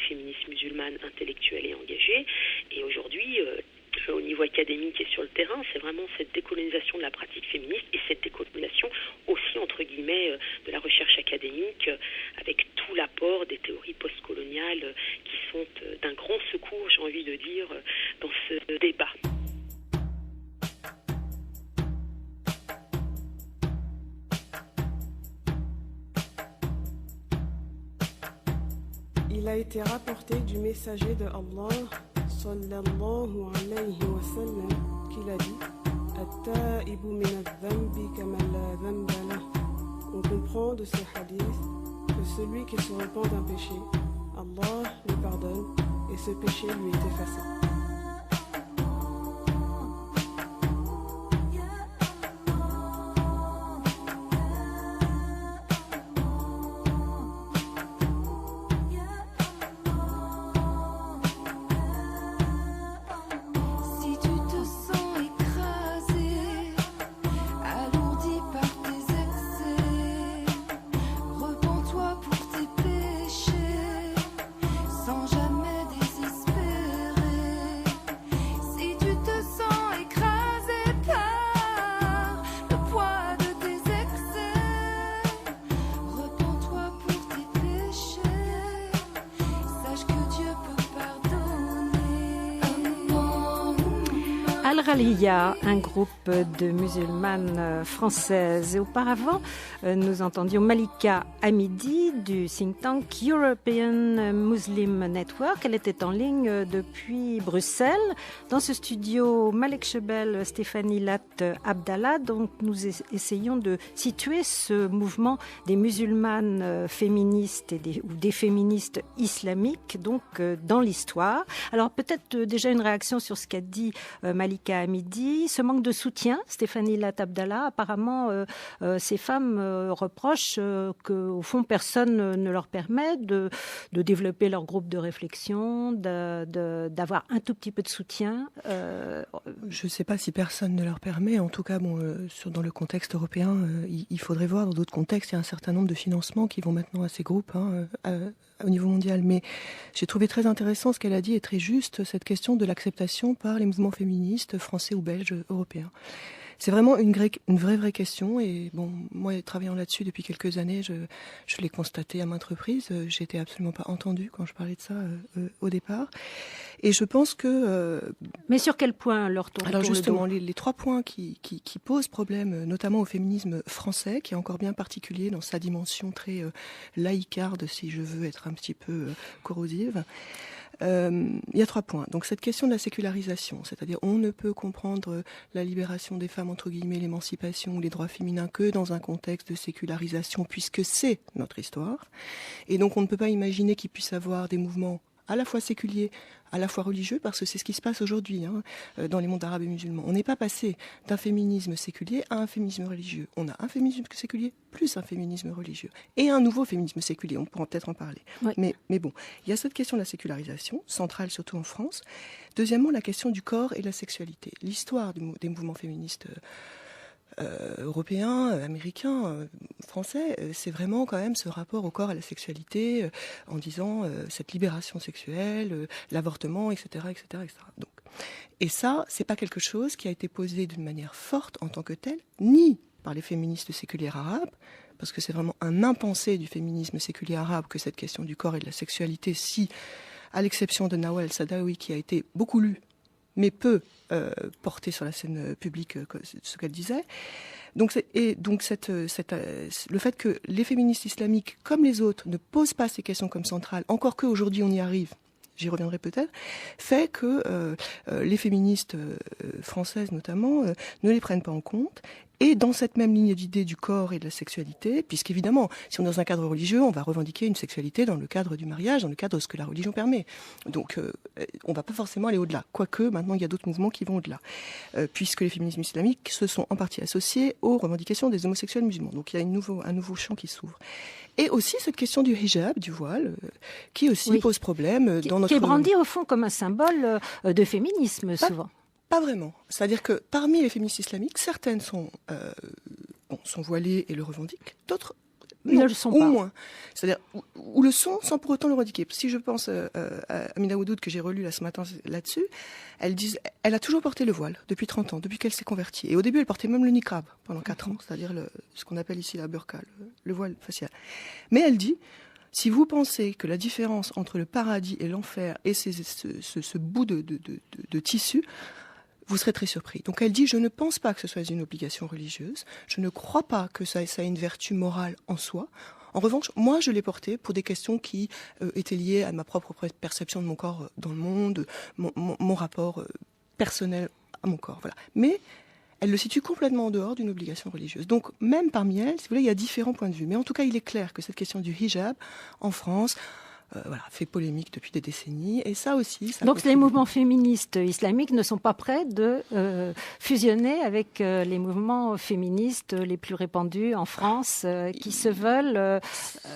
féministes musulmanes intellectuelles et engagées. Et aujourd'hui, au niveau académique et sur le terrain, c'est vraiment cette décolonisation de la pratique féministe et cette décolonisation aussi, entre guillemets, de la recherche académique avec tout l'apport des théories postcoloniales qui sont d'un grand secours, j'ai envie de dire, dans ce débat.
Il a été rapporté du messager de Allah sallallahu alayhi wa sallam qu'il a dit At-ta'ibu min adh-dhanbi kama la dhanba lah. On comprend de ces hadiths que celui qui se repent d'un péché, Allah lui pardonne et ce péché lui est effacé.
Al-Ghaliya, un groupe de musulmanes françaises. Et auparavant, nous entendions Malika Hamidi du think tank European Muslim Network. Elle était en ligne depuis Bruxelles. Dans ce studio, Malek Chebel, Stéphanie Latt Abdallah. Donc, nous essayons de situer ce mouvement des musulmanes féministes ou des féministes islamiques, donc dans l'histoire. Alors, peut-être déjà une réaction sur ce qu'a dit Malika Hamidi, ce manque de soutien. Stéphanie Latt Abdallah, apparemment, ces femmes reprochent qu'au fond, personne ne leur permet de développer leur groupe de réflexion, d'avoir un tout petit peu de soutien.
Je ne sais pas si personne ne leur permet. En tout cas, dans le contexte européen, il faudrait voir dans d'autres contextes, il y a un certain nombre de financements qui vont maintenant à ces groupes au niveau mondial. Mais j'ai trouvé très intéressant ce qu'elle a dit et très juste, cette question de l'acceptation par les mouvements féministes français ou belges, européens. C'est vraiment une vraie question. Et bon, moi, travaillant là-dessus depuis quelques années, je l'ai constaté à maintes reprises. J'étais absolument pas entendue quand je parlais de ça au départ. Et je pense que...
Mais sur quel point leur tourne?
Alors justement, les trois points qui posent problème, notamment au féminisme français, qui est encore bien particulier dans sa dimension très laïcarde, si je veux être un petit peu corrosive. Il y a 3 points. Donc cette question de la sécularisation, c'est-à-dire on ne peut comprendre la libération des femmes, entre guillemets, l'émancipation ou les droits féminins que dans un contexte de sécularisation, puisque c'est notre histoire. Et donc on ne peut pas imaginer qu'il puisse avoir des mouvements à la fois séculier, à la fois religieux, parce que c'est ce qui se passe aujourd'hui dans les mondes arabes et musulmans. On n'est pas passé d'un féminisme séculier à un féminisme religieux. On a un féminisme séculier plus un féminisme religieux. Et un nouveau féminisme séculier, on pourra peut-être en parler.
Oui.
Mais bon, il y a cette question de la sécularisation, centrale surtout en France. Deuxièmement, la question du corps et de la sexualité. L'histoire des mouvements féministes européens, américains, français, c'est vraiment quand même ce rapport au corps et à la sexualité, en disant cette libération sexuelle, l'avortement, etc., etc., etc. Donc, et ça, c'est pas quelque chose qui a été posé d'une manière forte en tant que tel, ni par les féministes séculières arabes, parce que c'est vraiment un impensé du féminisme séculier arabe que cette question du corps et de la sexualité, si, à l'exception de Nawal Saadawi, qui a été beaucoup lue, mais peu portée sur la scène publique, ce qu'elle disait. Donc le fait que les féministes islamiques, comme les autres, ne posent pas ces questions comme centrales, encore qu'aujourd'hui on y arrive, j'y reviendrai peut-être, fait que les féministes françaises notamment ne les prennent pas en compte. Et dans cette même ligne d'idée du corps et de la sexualité, puisqu'évidemment, si on est dans un cadre religieux, on va revendiquer une sexualité dans le cadre du mariage, dans le cadre de ce que la religion permet. Donc, on va pas forcément aller au-delà. Quoique, maintenant, il y a d'autres mouvements qui vont au-delà. Puisque les féminismes islamiques se sont en partie associés aux revendications des homosexuels musulmans. Donc, il y a un nouveau champ qui s'ouvre. Et aussi cette question du hijab, du voile, qui aussi pose problème dans notre...
Qui est brandi au fond comme un symbole de féminisme, souvent.
Pas vraiment. C'est-à-dire que parmi les féministes islamiques, certaines sont voilées et le revendiquent, d'autres
ne le sont
ou
pas.
Moins. C'est-à-dire ou le sont sans pour autant le revendiquer. Si je pense à Amina Oudoud, que j'ai relue là ce matin là-dessus, elle a toujours porté le voile depuis 30 ans, depuis qu'elle s'est convertie. Et au début, elle portait même le niqab pendant 4 ans, c'est-à-dire ce qu'on appelle ici la burqa, le voile facial. Mais elle dit, si vous pensez que la différence entre le paradis et l'enfer est ce bout de tissu, vous serez très surpris. Donc elle dit, je ne pense pas que ce soit une obligation religieuse, je ne crois pas que ça ait une vertu morale en soi. En revanche, moi je l'ai porté pour des questions qui étaient liées à ma propre perception de mon corps dans le monde, mon rapport personnel à mon corps. Voilà. Mais elle le situe complètement en dehors d'une obligation religieuse. Donc même parmi elles, si vous voulez, il y a différents points de vue. Mais en tout cas, il est clair que cette question du hijab en France... fait polémique depuis des décennies, et ça aussi...
Donc les mouvements féministes islamiques ne sont pas prêts de fusionner avec les mouvements féministes les plus répandus en France, qui se veulent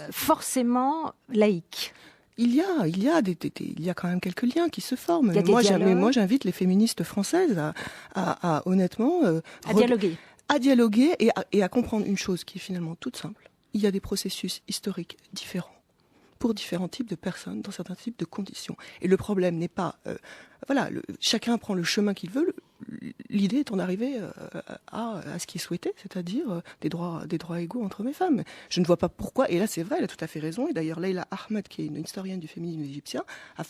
forcément laïques.
Il y a quand même quelques liens qui se forment. Moi, j'invite les féministes françaises à honnêtement...
dialoguer.
À dialoguer et à comprendre une chose qui est finalement toute simple. Il y a des processus historiques différents pour différents types de personnes, dans certains types de conditions. Et le problème n'est pas... chacun prend le chemin qu'il veut. L'idée est d'en arriver à ce qui est souhaité, c'est-à-dire des droits égaux entre hommes et femmes. Je ne vois pas pourquoi, et là c'est vrai, elle a tout à fait raison, et d'ailleurs Leila Ahmed, qui est une historienne du féminisme égyptien, a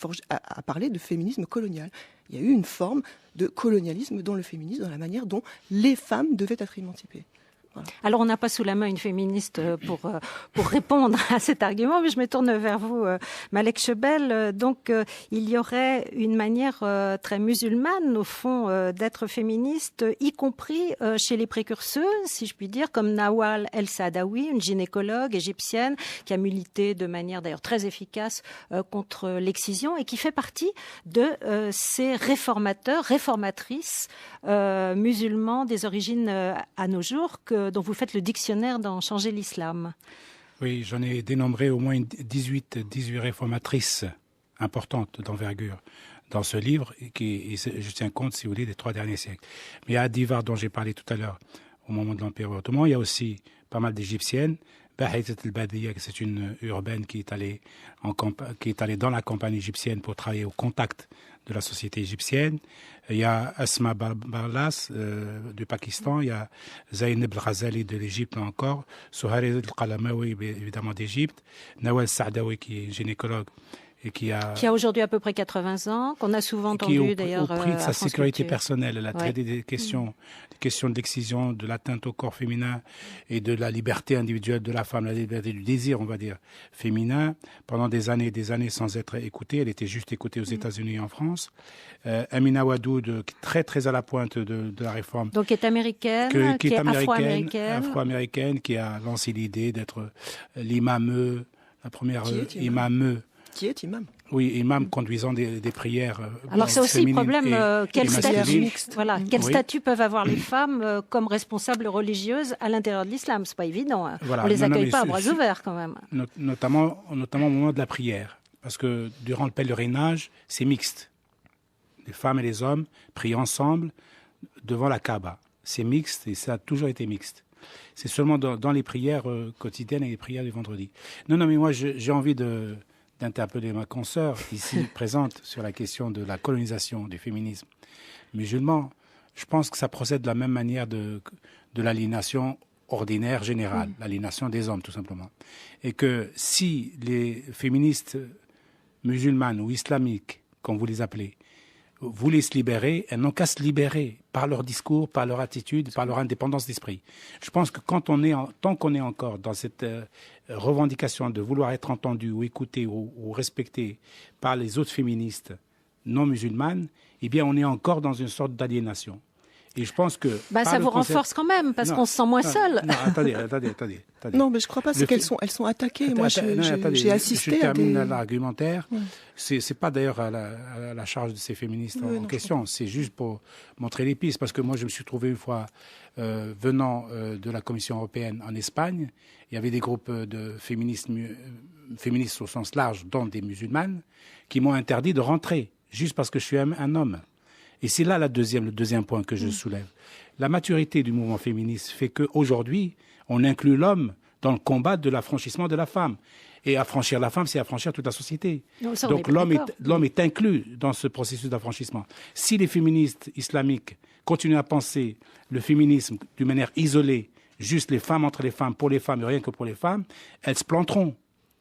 parlé de féminisme colonial. Il y a eu une forme de colonialisme dans le féminisme, dans la manière dont les femmes devaient être émancipées. Voilà.
Alors, on n'a pas sous la main une féministe pour répondre à cet argument, mais je me tourne vers vous, Malek Chebel. Donc, il y aurait une manière très musulmane, au fond, d'être féministe, y compris chez les précurseuses, si je puis dire, comme Nawal El Saadawi, une gynécologue égyptienne qui a milité de manière d'ailleurs très efficace contre l'excision et qui fait partie de ces réformatrices musulmans des origines à nos jours dont vous faites le dictionnaire dans Changer l'islam.
Oui, j'en ai dénombré au moins 18 réformatrices importantes d'envergure dans ce livre, et je tiens compte, si vous voulez, des 3 derniers siècles. Mais il y a Divar, dont j'ai parlé tout à l'heure, au moment de l'Empire ottoman. Il y a aussi pas mal d'Égyptiennes. Bahizat el-Badiya, c'est une urbaine qui est allée dans la campagne égyptienne pour travailler au contact de la société égyptienne. Il y a Asma Barlas du Pakistan, il y a Zainab al-Ghazali de l'Égypte encore, Souhairi al-Qalamawi évidemment d'Égypte, Nawal Saadawi qui est gynécologue et qui a
aujourd'hui à peu près 80 ans, qu'on a souvent entendu d'ailleurs.
Au prix de sa sécurité personnelle, elle a
Ouais.
traité des questions de l'excision, de l'atteinte au corps féminin et de la liberté individuelle de la femme, la liberté du désir, on va dire, féminin, pendant des années sans être écoutée. Elle était juste écoutée aux États-Unis et en France. Amina Oudoud, très très à la pointe de la réforme.
Donc qui est américaine, qui est
afro-américaine, qui a lancé l'idée d'être l'imameux, la première imameux.
Qui est imam.
Oui, imam conduisant des prières.
Alors c'est aussi le problème, quel
Oui.
statut peuvent avoir les femmes comme responsables religieuses à l'intérieur de l'islam. C'est pas évident. Hein.
Voilà.
On les accueille pas à bras ouverts quand même.
Notamment au moment de la prière. Parce que durant le pèlerinage, c'est mixte. Les femmes et les hommes prient ensemble devant la Kaaba. C'est mixte et ça a toujours été mixte. C'est seulement dans les prières quotidiennes et les prières du vendredi. Non, mais moi j'ai envie d'interpeller ma consoeur ici présente sur la question de la colonisation du féminisme musulman. Je pense que ça procède de la même manière de l'aliénation ordinaire générale, l'aliénation des hommes tout simplement. Et que si les féministes musulmanes ou islamiques, comme vous les appelez, voulaient se libérer, elles n'ont qu'à se libérer par leur discours, par leur attitude, par leur indépendance d'esprit. Je pense que tant qu'on est encore dans cette revendication de vouloir être entendu ou écouté ou respecté par les autres féministes non musulmanes, eh bien on est encore dans une sorte d'aliénation. Et je pense que...
ça vous renforce quand même, parce qu'on se sent moins seul.
Non, attendez.
Non, mais je ne crois pas, c'est qu'elles sont attaquées. Moi, j'ai assisté
je termine
à des...
l'argumentaire. Ouais. C'est pas d'ailleurs à la charge de ces féministes en question. C'est juste pour montrer les pistes. Parce que moi, je me suis trouvé une fois, venant de la Commission européenne en Espagne, il y avait des groupes de féministes au sens large, dont des musulmanes, qui m'ont interdit de rentrer, juste parce que je suis un homme. Et c'est là le deuxième point que je soulève. La maturité du mouvement féministe fait qu'aujourd'hui, on inclut l'homme dans le combat de l'affranchissement de la femme. Et affranchir la femme, c'est affranchir toute la société. Donc l'homme est inclus dans ce processus d'affranchissement. Si les féministes islamiques continuent à penser le féminisme d'une manière isolée, juste les femmes entre les femmes, pour les femmes et rien que pour les femmes, elles se planteront,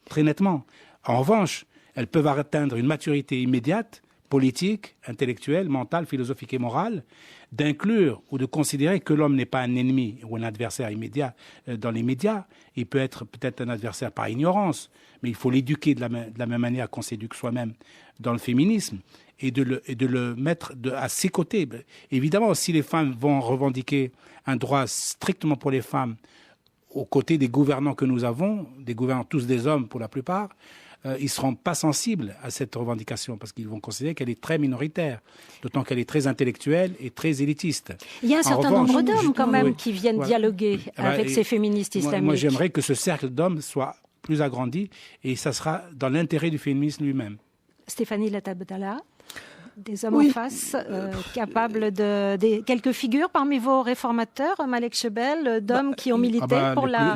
très nettement. En revanche, elles peuvent atteindre une maturité immédiate, politique, intellectuelle, mentale, philosophique et morale, d'inclure ou de considérer que l'homme n'est pas un ennemi ou un adversaire immédiat dans les médias. Il peut être peut-être un adversaire par ignorance, mais il faut l'éduquer de la même manière qu'on s'éduque soi-même dans le féminisme et de le mettre à ses côtés. Évidemment, si les femmes vont revendiquer un droit strictement pour les femmes aux côtés des gouvernants que nous avons, des gouvernants tous des hommes pour la plupart, ils ne seront pas sensibles à cette revendication parce qu'ils vont considérer qu'elle est très minoritaire, d'autant qu'elle est très intellectuelle et très élitiste.
Il y a un certain nombre d'hommes quand même qui viennent dialoguer avec ces féministes islamiques.
Moi, j'aimerais que ce cercle d'hommes soit plus agrandi et ça sera dans l'intérêt du féminisme lui-même.
Stéphanie Latabdallah, des hommes en face, capables quelques figures parmi vos réformateurs, Malek Chebel, d'hommes qui ont milité pour la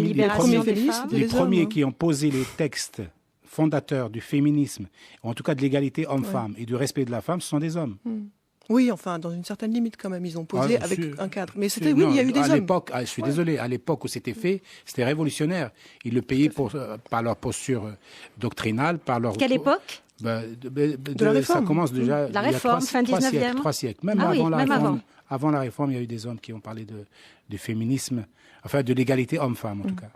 libération des femmes.
Les premiers qui ont posé les textes fondateurs du féminisme, en tout cas de l'égalité homme-femme et du respect de la femme, ce sont des hommes.
Oui, enfin, dans une certaine limite quand même, ils ont posé avec un cadre. Mais c'était, il y a eu des hommes.
Je suis désolé, à l'époque où c'était fait, c'était révolutionnaire. Ils le payaient par leur posture doctrinale, par leur...
Quelle époque ?
De la réforme.
Ça commence déjà
la réforme, fin 19e.
3 siècles. Même avant la réforme, il y a eu des hommes qui ont parlé de féminisme, enfin de l'égalité homme-femme en tout cas.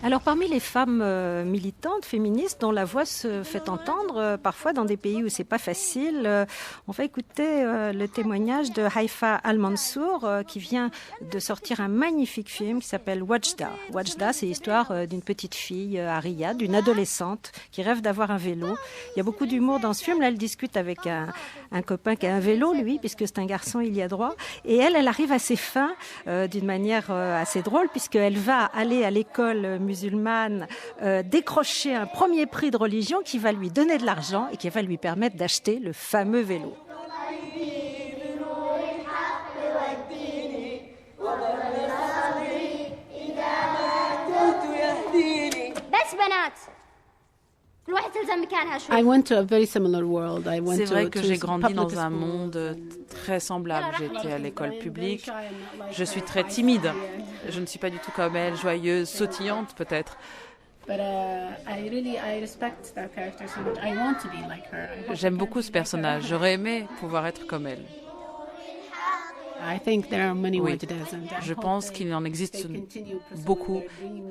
Alors parmi les femmes militantes, féministes, dont la voix se fait entendre parfois dans des pays où c'est pas facile, on va écouter le témoignage de Haïfa Al-Mansour qui vient de sortir un magnifique film qui s'appelle Wajda. Wajda, c'est l'histoire d'une petite fille à Riyad, d'une adolescente qui rêve d'avoir un vélo. Il y a beaucoup d'humour dans ce film. Là, elle discute avec un copain qui a un vélo, lui, puisque c'est un garçon, il y a droit. Et elle arrive à ses fins d'une manière assez drôle, puisqu'elle va aller à l'école musulmane décrocher un premier prix de religion qui va lui donner de l'argent et qui va lui permettre d'acheter le fameux vélo.
C'est vrai que j'ai grandi dans un monde très semblable. J'étais à l'école publique. Je suis très timide. Je ne suis pas du tout comme elle, joyeuse, sautillante peut-être. J'aime beaucoup ce personnage. J'aurais aimé pouvoir être comme elle. Oui, je pense qu'il en existe beaucoup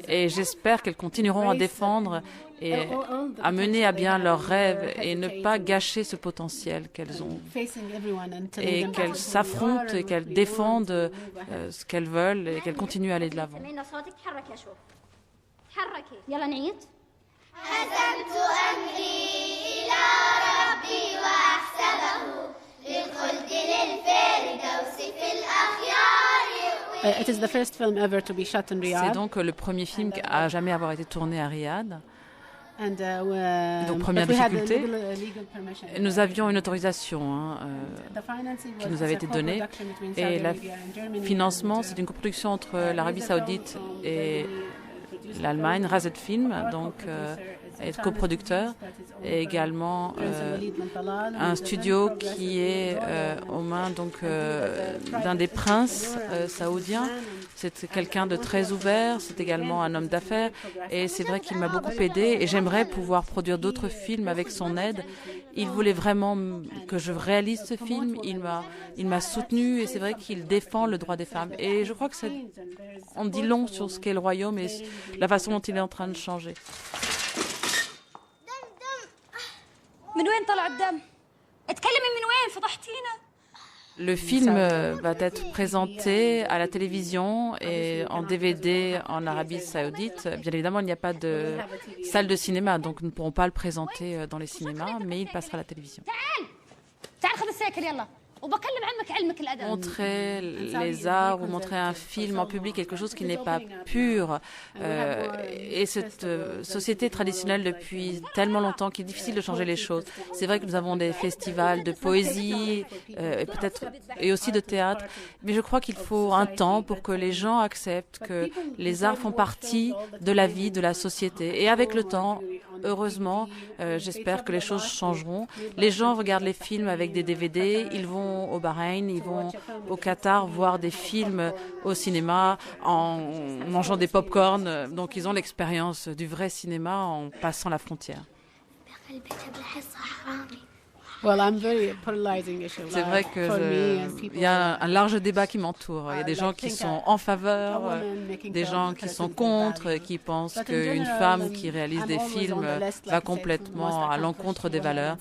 et j'espère qu'elles continueront à défendre et à mener à bien leurs rêves et ne pas gâcher ce potentiel qu'elles ont. Et qu'elles s'affrontent et qu'elles défendent ce qu'elles veulent et qu'elles continuent à aller de l'avant. C'est donc le premier film à jamais avoir été tourné à Riyad. Donc, première difficulté, nous avions une autorisation qui nous avait été donnée et le financement, c'est une coproduction entre l'Arabie Saoudite et l'Allemagne, Razed Film, donc est coproducteur, et également un studio qui est aux mains d'un des princes saoudiens. C'est quelqu'un de très ouvert, c'est également un homme d'affaires et c'est vrai qu'il m'a beaucoup aidé et j'aimerais pouvoir produire d'autres films avec son aide. Il voulait vraiment que je réalise ce film, il m'a soutenu et c'est vrai qu'il défend le droit des femmes. Et je crois que on dit long sur ce qu'est le royaume et la façon dont il est en train de changer. Le film va être présenté à la télévision et en DVD en Arabie Saoudite. Bien évidemment, il n'y a pas de salle de cinéma, donc nous ne pourrons pas le présenter dans les cinémas, mais il passera à la télévision. Montrer les arts ou montrer un film en public, quelque chose qui n'est pas pur. Et cette société traditionnelle depuis tellement longtemps qu'il est difficile de changer les choses. C'est vrai que nous avons des festivals de poésie et aussi de théâtre, mais je crois qu'il faut un temps pour que les gens acceptent que les arts font partie de la vie, de la société. Et avec le temps, heureusement, j'espère que les choses changeront. Les gens regardent les films avec des DVD, ils vont au Bahreïn, ils vont au Qatar voir des films au cinéma en mangeant des pop-corn. Donc ils ont l'expérience du vrai cinéma en passant la frontière. C'est vrai qu'il y a un large débat qui m'entoure. Il y a des gens qui sont en faveur, des gens qui sont contre, qui pensent qu'une femme qui réalise des films va complètement à l'encontre des valeurs.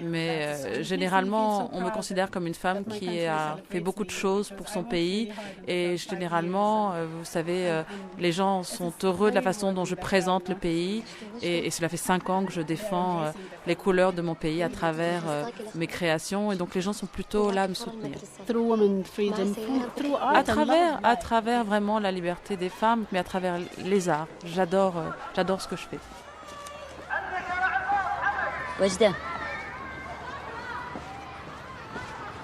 Mais généralement, on me considère comme une femme qui a fait beaucoup de choses pour son pays. Et généralement, vous savez, les gens sont heureux de la façon dont je présente le pays. Et cela fait 5 ans que je défends les couleurs de mon pays à travers mes créations et donc les gens sont plutôt là à me soutenir. À travers vraiment la liberté des femmes, mais à travers les arts. J'adore ce que je fais.
وجدة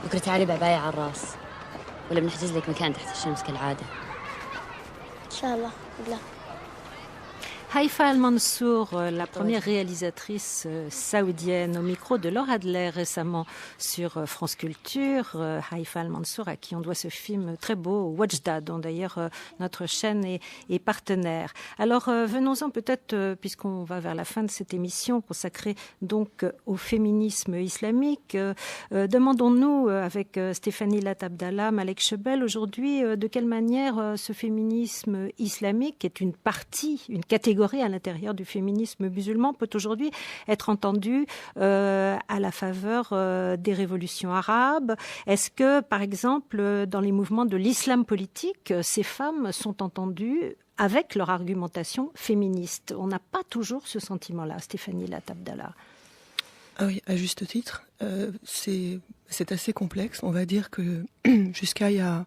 بكرة تعالي بعباية على الراس ولا بنحجز لك مكان تحت الشمس كالعادة إن شاء الله بالله.
Haifa Al-Mansour, la première réalisatrice saoudienne, au micro de Laura Adler récemment sur France Culture. Haifa Al-Mansour, à qui on doit ce film très beau, Wajda, dont d'ailleurs notre chaîne est partenaire. Alors venons-en peut-être, puisqu'on va vers la fin de cette émission consacrée donc au féminisme islamique. Demandons-nous avec Stéphanie Latabdallah, Malek Chebel, aujourd'hui, de quelle manière ce féminisme islamique est une partie, une catégorie à l'intérieur du féminisme musulman peut aujourd'hui être entendu à la faveur des révolutions arabes. Est-ce que, par exemple, dans les mouvements de l'islam politique, ces femmes sont entendues avec leur argumentation féministe? On n'a pas toujours ce sentiment-là, Stéphanie Latabdallah.
Ah oui, à juste titre. C'est assez complexe. On va dire que jusqu'à il y a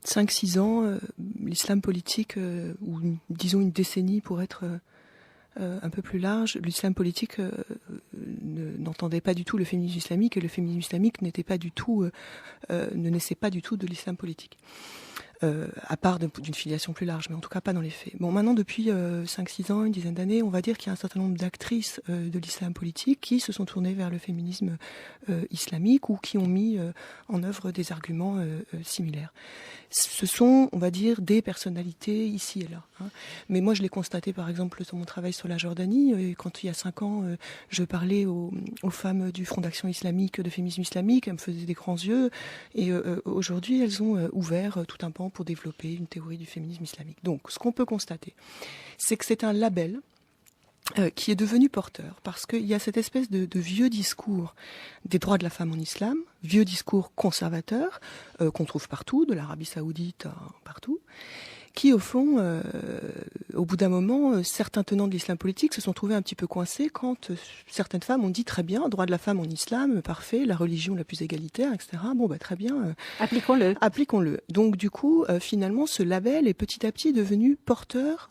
5-6 ans, l'islam politique, ou disons une décennie pour être un peu plus large, l'islam politique n'entendait pas du tout le féminisme islamique et le féminisme islamique n'était pas du tout, ne naissait pas du tout de l'islam politique. à part d'une filiation plus large, mais en tout cas pas dans les faits. Bon, maintenant, depuis 5-6 ans, une dizaine d'années, on va dire qu'il y a un certain nombre d'actrices de l'islam politique qui se sont tournées vers le féminisme islamique ou qui ont mis en œuvre des arguments similaires. Ce sont, on va dire, des personnalités ici et là. Mais moi, je l'ai constaté, par exemple, sur mon travail sur la Jordanie, quand il y a 5 ans, je parlais aux femmes du Front d'Action Islamique, de féminisme islamique, elles me faisaient des grands yeux, et aujourd'hui, elles ont ouvert tout un pan pour développer une théorie du féminisme islamique. Donc, ce qu'on peut constater, c'est que c'est un label qui est devenu porteur, parce qu'il y a cette espèce de vieux discours des droits de la femme en islam, vieux discours conservateur, qu'on trouve partout, de l'Arabie Saoudite partout, qui, au fond, au bout d'un moment, certains tenants de l'islam politique se sont trouvés un petit peu coincés quand certaines femmes ont dit très bien, droit de la femme en islam, parfait, la religion la plus égalitaire, etc. Bon, très bien.
Appliquons-le.
Appliquons-le. Donc, du coup, finalement, ce label est petit à petit devenu porteur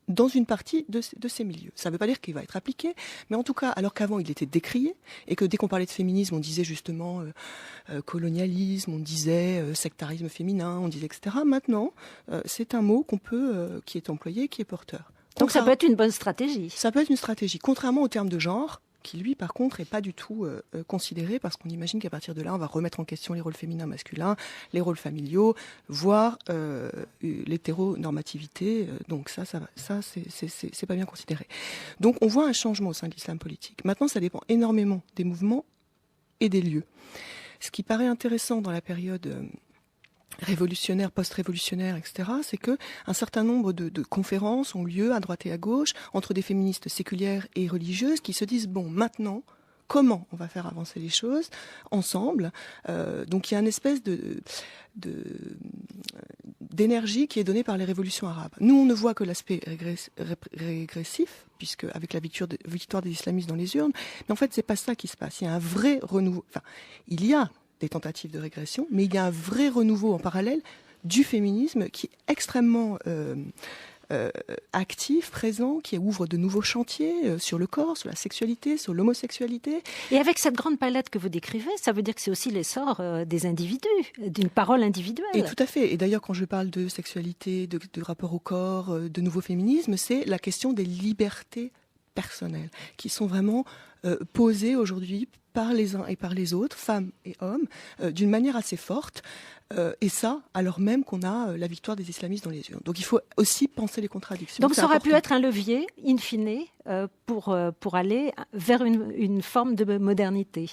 dans une partie de ces milieux. Ça ne veut pas dire qu'il va être appliqué, mais en tout cas, alors qu'avant il était décrié, et que dès qu'on parlait de féminisme, on disait justement colonialisme, on disait sectarisme féminin, on disait etc. Maintenant, c'est un mot qui est employé, qui est porteur.
Donc ça peut être une bonne stratégie.
Ça peut être une stratégie, contrairement au terme de genre, qui lui, par contre, n'est pas du tout considéré, parce qu'on imagine qu'à partir de là, on va remettre en question les rôles féminins, masculins, les rôles familiaux, voire l'hétéronormativité. Donc ça c'est pas bien considéré. Donc on voit un changement au sein de l'islam politique. Maintenant, ça dépend énormément des mouvements et des lieux. Ce qui paraît intéressant dans la période révolutionnaire, post-révolutionnaire, etc., c'est que un certain nombre de conférences ont lieu à droite et à gauche entre des féministes séculières et religieuses qui se disent bon, maintenant, comment on va faire avancer les choses ensemble. Donc il y a une espèce d'énergie qui est donnée par les révolutions arabes. Nous, on ne voit que l'aspect régressif, puisque avec la victoire des islamistes dans les urnes, mais en fait, c'est pas ça qui se passe. Il y a un vrai renouveau. Enfin, il y a des tentatives de régression, mais il y a un vrai renouveau en parallèle du féminisme qui est extrêmement actif, présent, qui ouvre de nouveaux chantiers sur le corps, sur la sexualité, sur l'homosexualité.
Et avec cette grande palette que vous décrivez, ça veut dire que c'est aussi l'essor des individus, d'une parole individuelle.
Et tout à fait. Et d'ailleurs, quand je parle de sexualité, de rapport au corps, de nouveau féminisme, c'est la question des libertés personnelles qui sont vraiment posées aujourd'hui par les uns et par les autres, femmes et hommes, d'une manière assez forte, et ça, alors même qu'on a la victoire des islamistes dans les urnes. Donc il faut aussi penser les contradictions.
Donc ça aurait pu être un levier, in fine, pour aller vers une forme de modernité,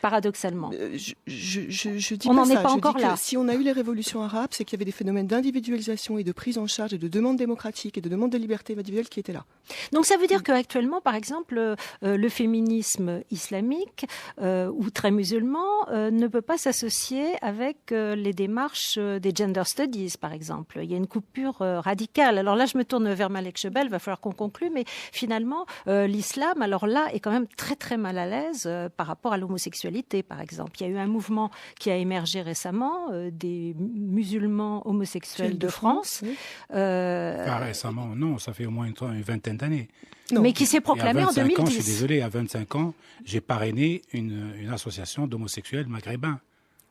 paradoxalement.
Je dis
on
pas
n'en
ça.
est pas encore là.
Si on a eu les révolutions arabes, c'est qu'il y avait des phénomènes d'individualisation et de prise en charge et de demande démocratique et de demande de liberté individuelle qui étaient là.
Donc ça veut dire qu'actuellement, par exemple, le féminisme islamique ou très musulman ne peut pas s'associer avec les démarches des gender studies, par exemple. Il y a une coupure radicale. Alors là, je me tourne vers Malek Chebel, il va falloir qu'on conclue, mais finalement, l'islam, alors là, est quand même très très mal à l'aise par rapport à l'homosexualité, par exemple. Il y a eu un mouvement qui a émergé récemment, des musulmans homosexuels de France.
Oui.
Pas récemment, non, ça fait au moins une vingtaine d'années.
Non. Mais qui s'est proclamé en 2010.
Ans, je suis désolé, à 25 ans, j'ai parrainé une association d'homosexuels maghrébins.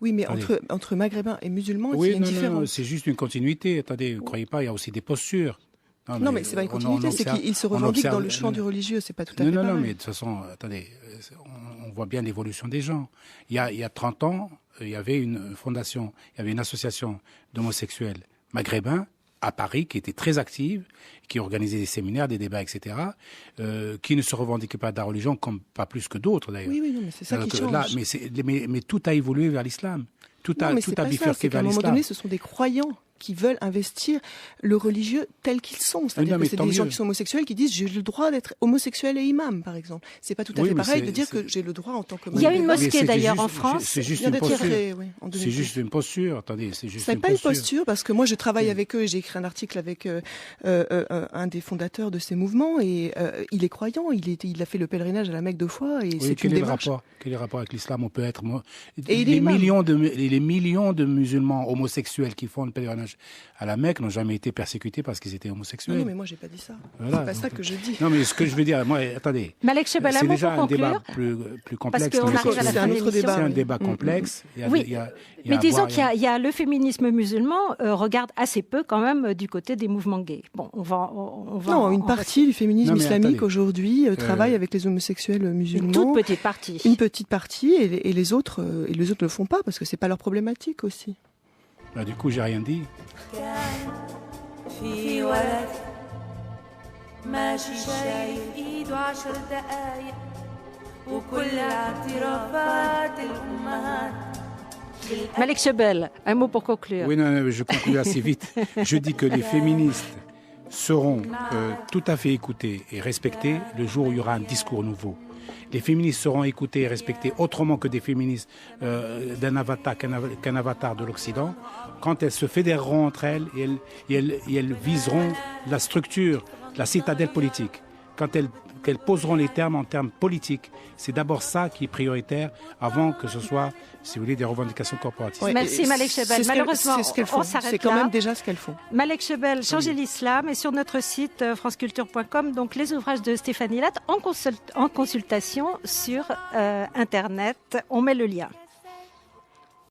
Oui, mais entre maghrébins et musulmans,
oui,
il y a une différence.
Non, c'est juste une continuité. Attendez, vous ne croyez pas, il y a aussi des postures.
Non, mais c'est pas une continuité, c'est qu'ils se revendiquent dans le champ du religieux, c'est pas tout à fait pareil.
Non, mais de toute façon, attendez, on voit bien l'évolution des gens. Il y a 30 ans, il y avait une fondation, il y avait une association d'homosexuels maghrébins à Paris qui était très active, qui organisait des séminaires, des débats, etc., qui ne se revendiquait pas de la religion, comme pas plus que d'autres d'ailleurs.
Oui, non, mais c'est ça qui change.
Là, mais tout a évolué vers l'islam. Tout a bifurqué vers l'islam.
À un moment donné, ce sont des croyants qui veulent investir le religieux tel qu'ils sont. C'est-à-dire que c'est des gens qui sont homosexuels qui disent j'ai le droit d'être homosexuel et imam, par exemple. C'est pas tout à fait pareil de dire que j'ai le droit en tant que...
Il y a une mosquée d'ailleurs en France.
C'est juste une posture. C'est juste une posture. Attendez, c'est juste une posture.
C'est pas une posture parce que moi je travaille avec eux et j'ai écrit un article avec un des fondateurs de ces mouvements et il est croyant. Il a fait le pèlerinage à la Mecque 2 fois et c'est une démarche.
Quel est le rapport avec l'islam? On peut être... Les millions de musulmans homosexuels qui font le pèlerinage pèlerinages à la Mecque n'ont jamais été persécutés parce qu'ils étaient homosexuels.
Non, mais moi, j'ai pas dit ça.
Voilà.
C'est pas ça que je dis.
Non, mais ce que je veux dire, moi, attendez.
Malek Chebel,
c'est déjà un débat plus complexe.
Parce qu'on arrive à la fin de l'émission.
C'est un débat complexe.
Mais disons qu'il y a le féminisme musulman regarde assez peu quand même du côté des mouvements gays. Bon, on va
non, une partie du féminisme islamique aujourd'hui travaille avec les homosexuels musulmans.
Une toute petite partie.
Une petite partie, et les autres ne le font pas parce que c'est pas leur problématique aussi.
Bah, du coup, j'ai rien dit.
Malek Chebel, un mot pour conclure.
Oui, non, je conclue assez vite. Je dis que les féministes seront tout à fait écoutés et respectés le jour où il y aura un discours nouveau. Les féministes seront écoutées et respectées autrement que des féministes qu'un avatar de l'Occident, quand elles se fédéreront entre elles et elles viseront la structure, la citadelle politique. Quand qu'elles poseront les termes en termes politiques. C'est d'abord ça qui est prioritaire avant que ce soit, si vous voulez, des revendications corporatistes.
Oui, merci Malek Chebel. Malheureusement, on s'arrête là.
C'est quand même déjà ce qu'elles font.
Malek Chebel, Changer l'islam, et sur notre site franceculture.com, donc les ouvrages de Stéphanie Latte en consultation sur Internet. On met le lien.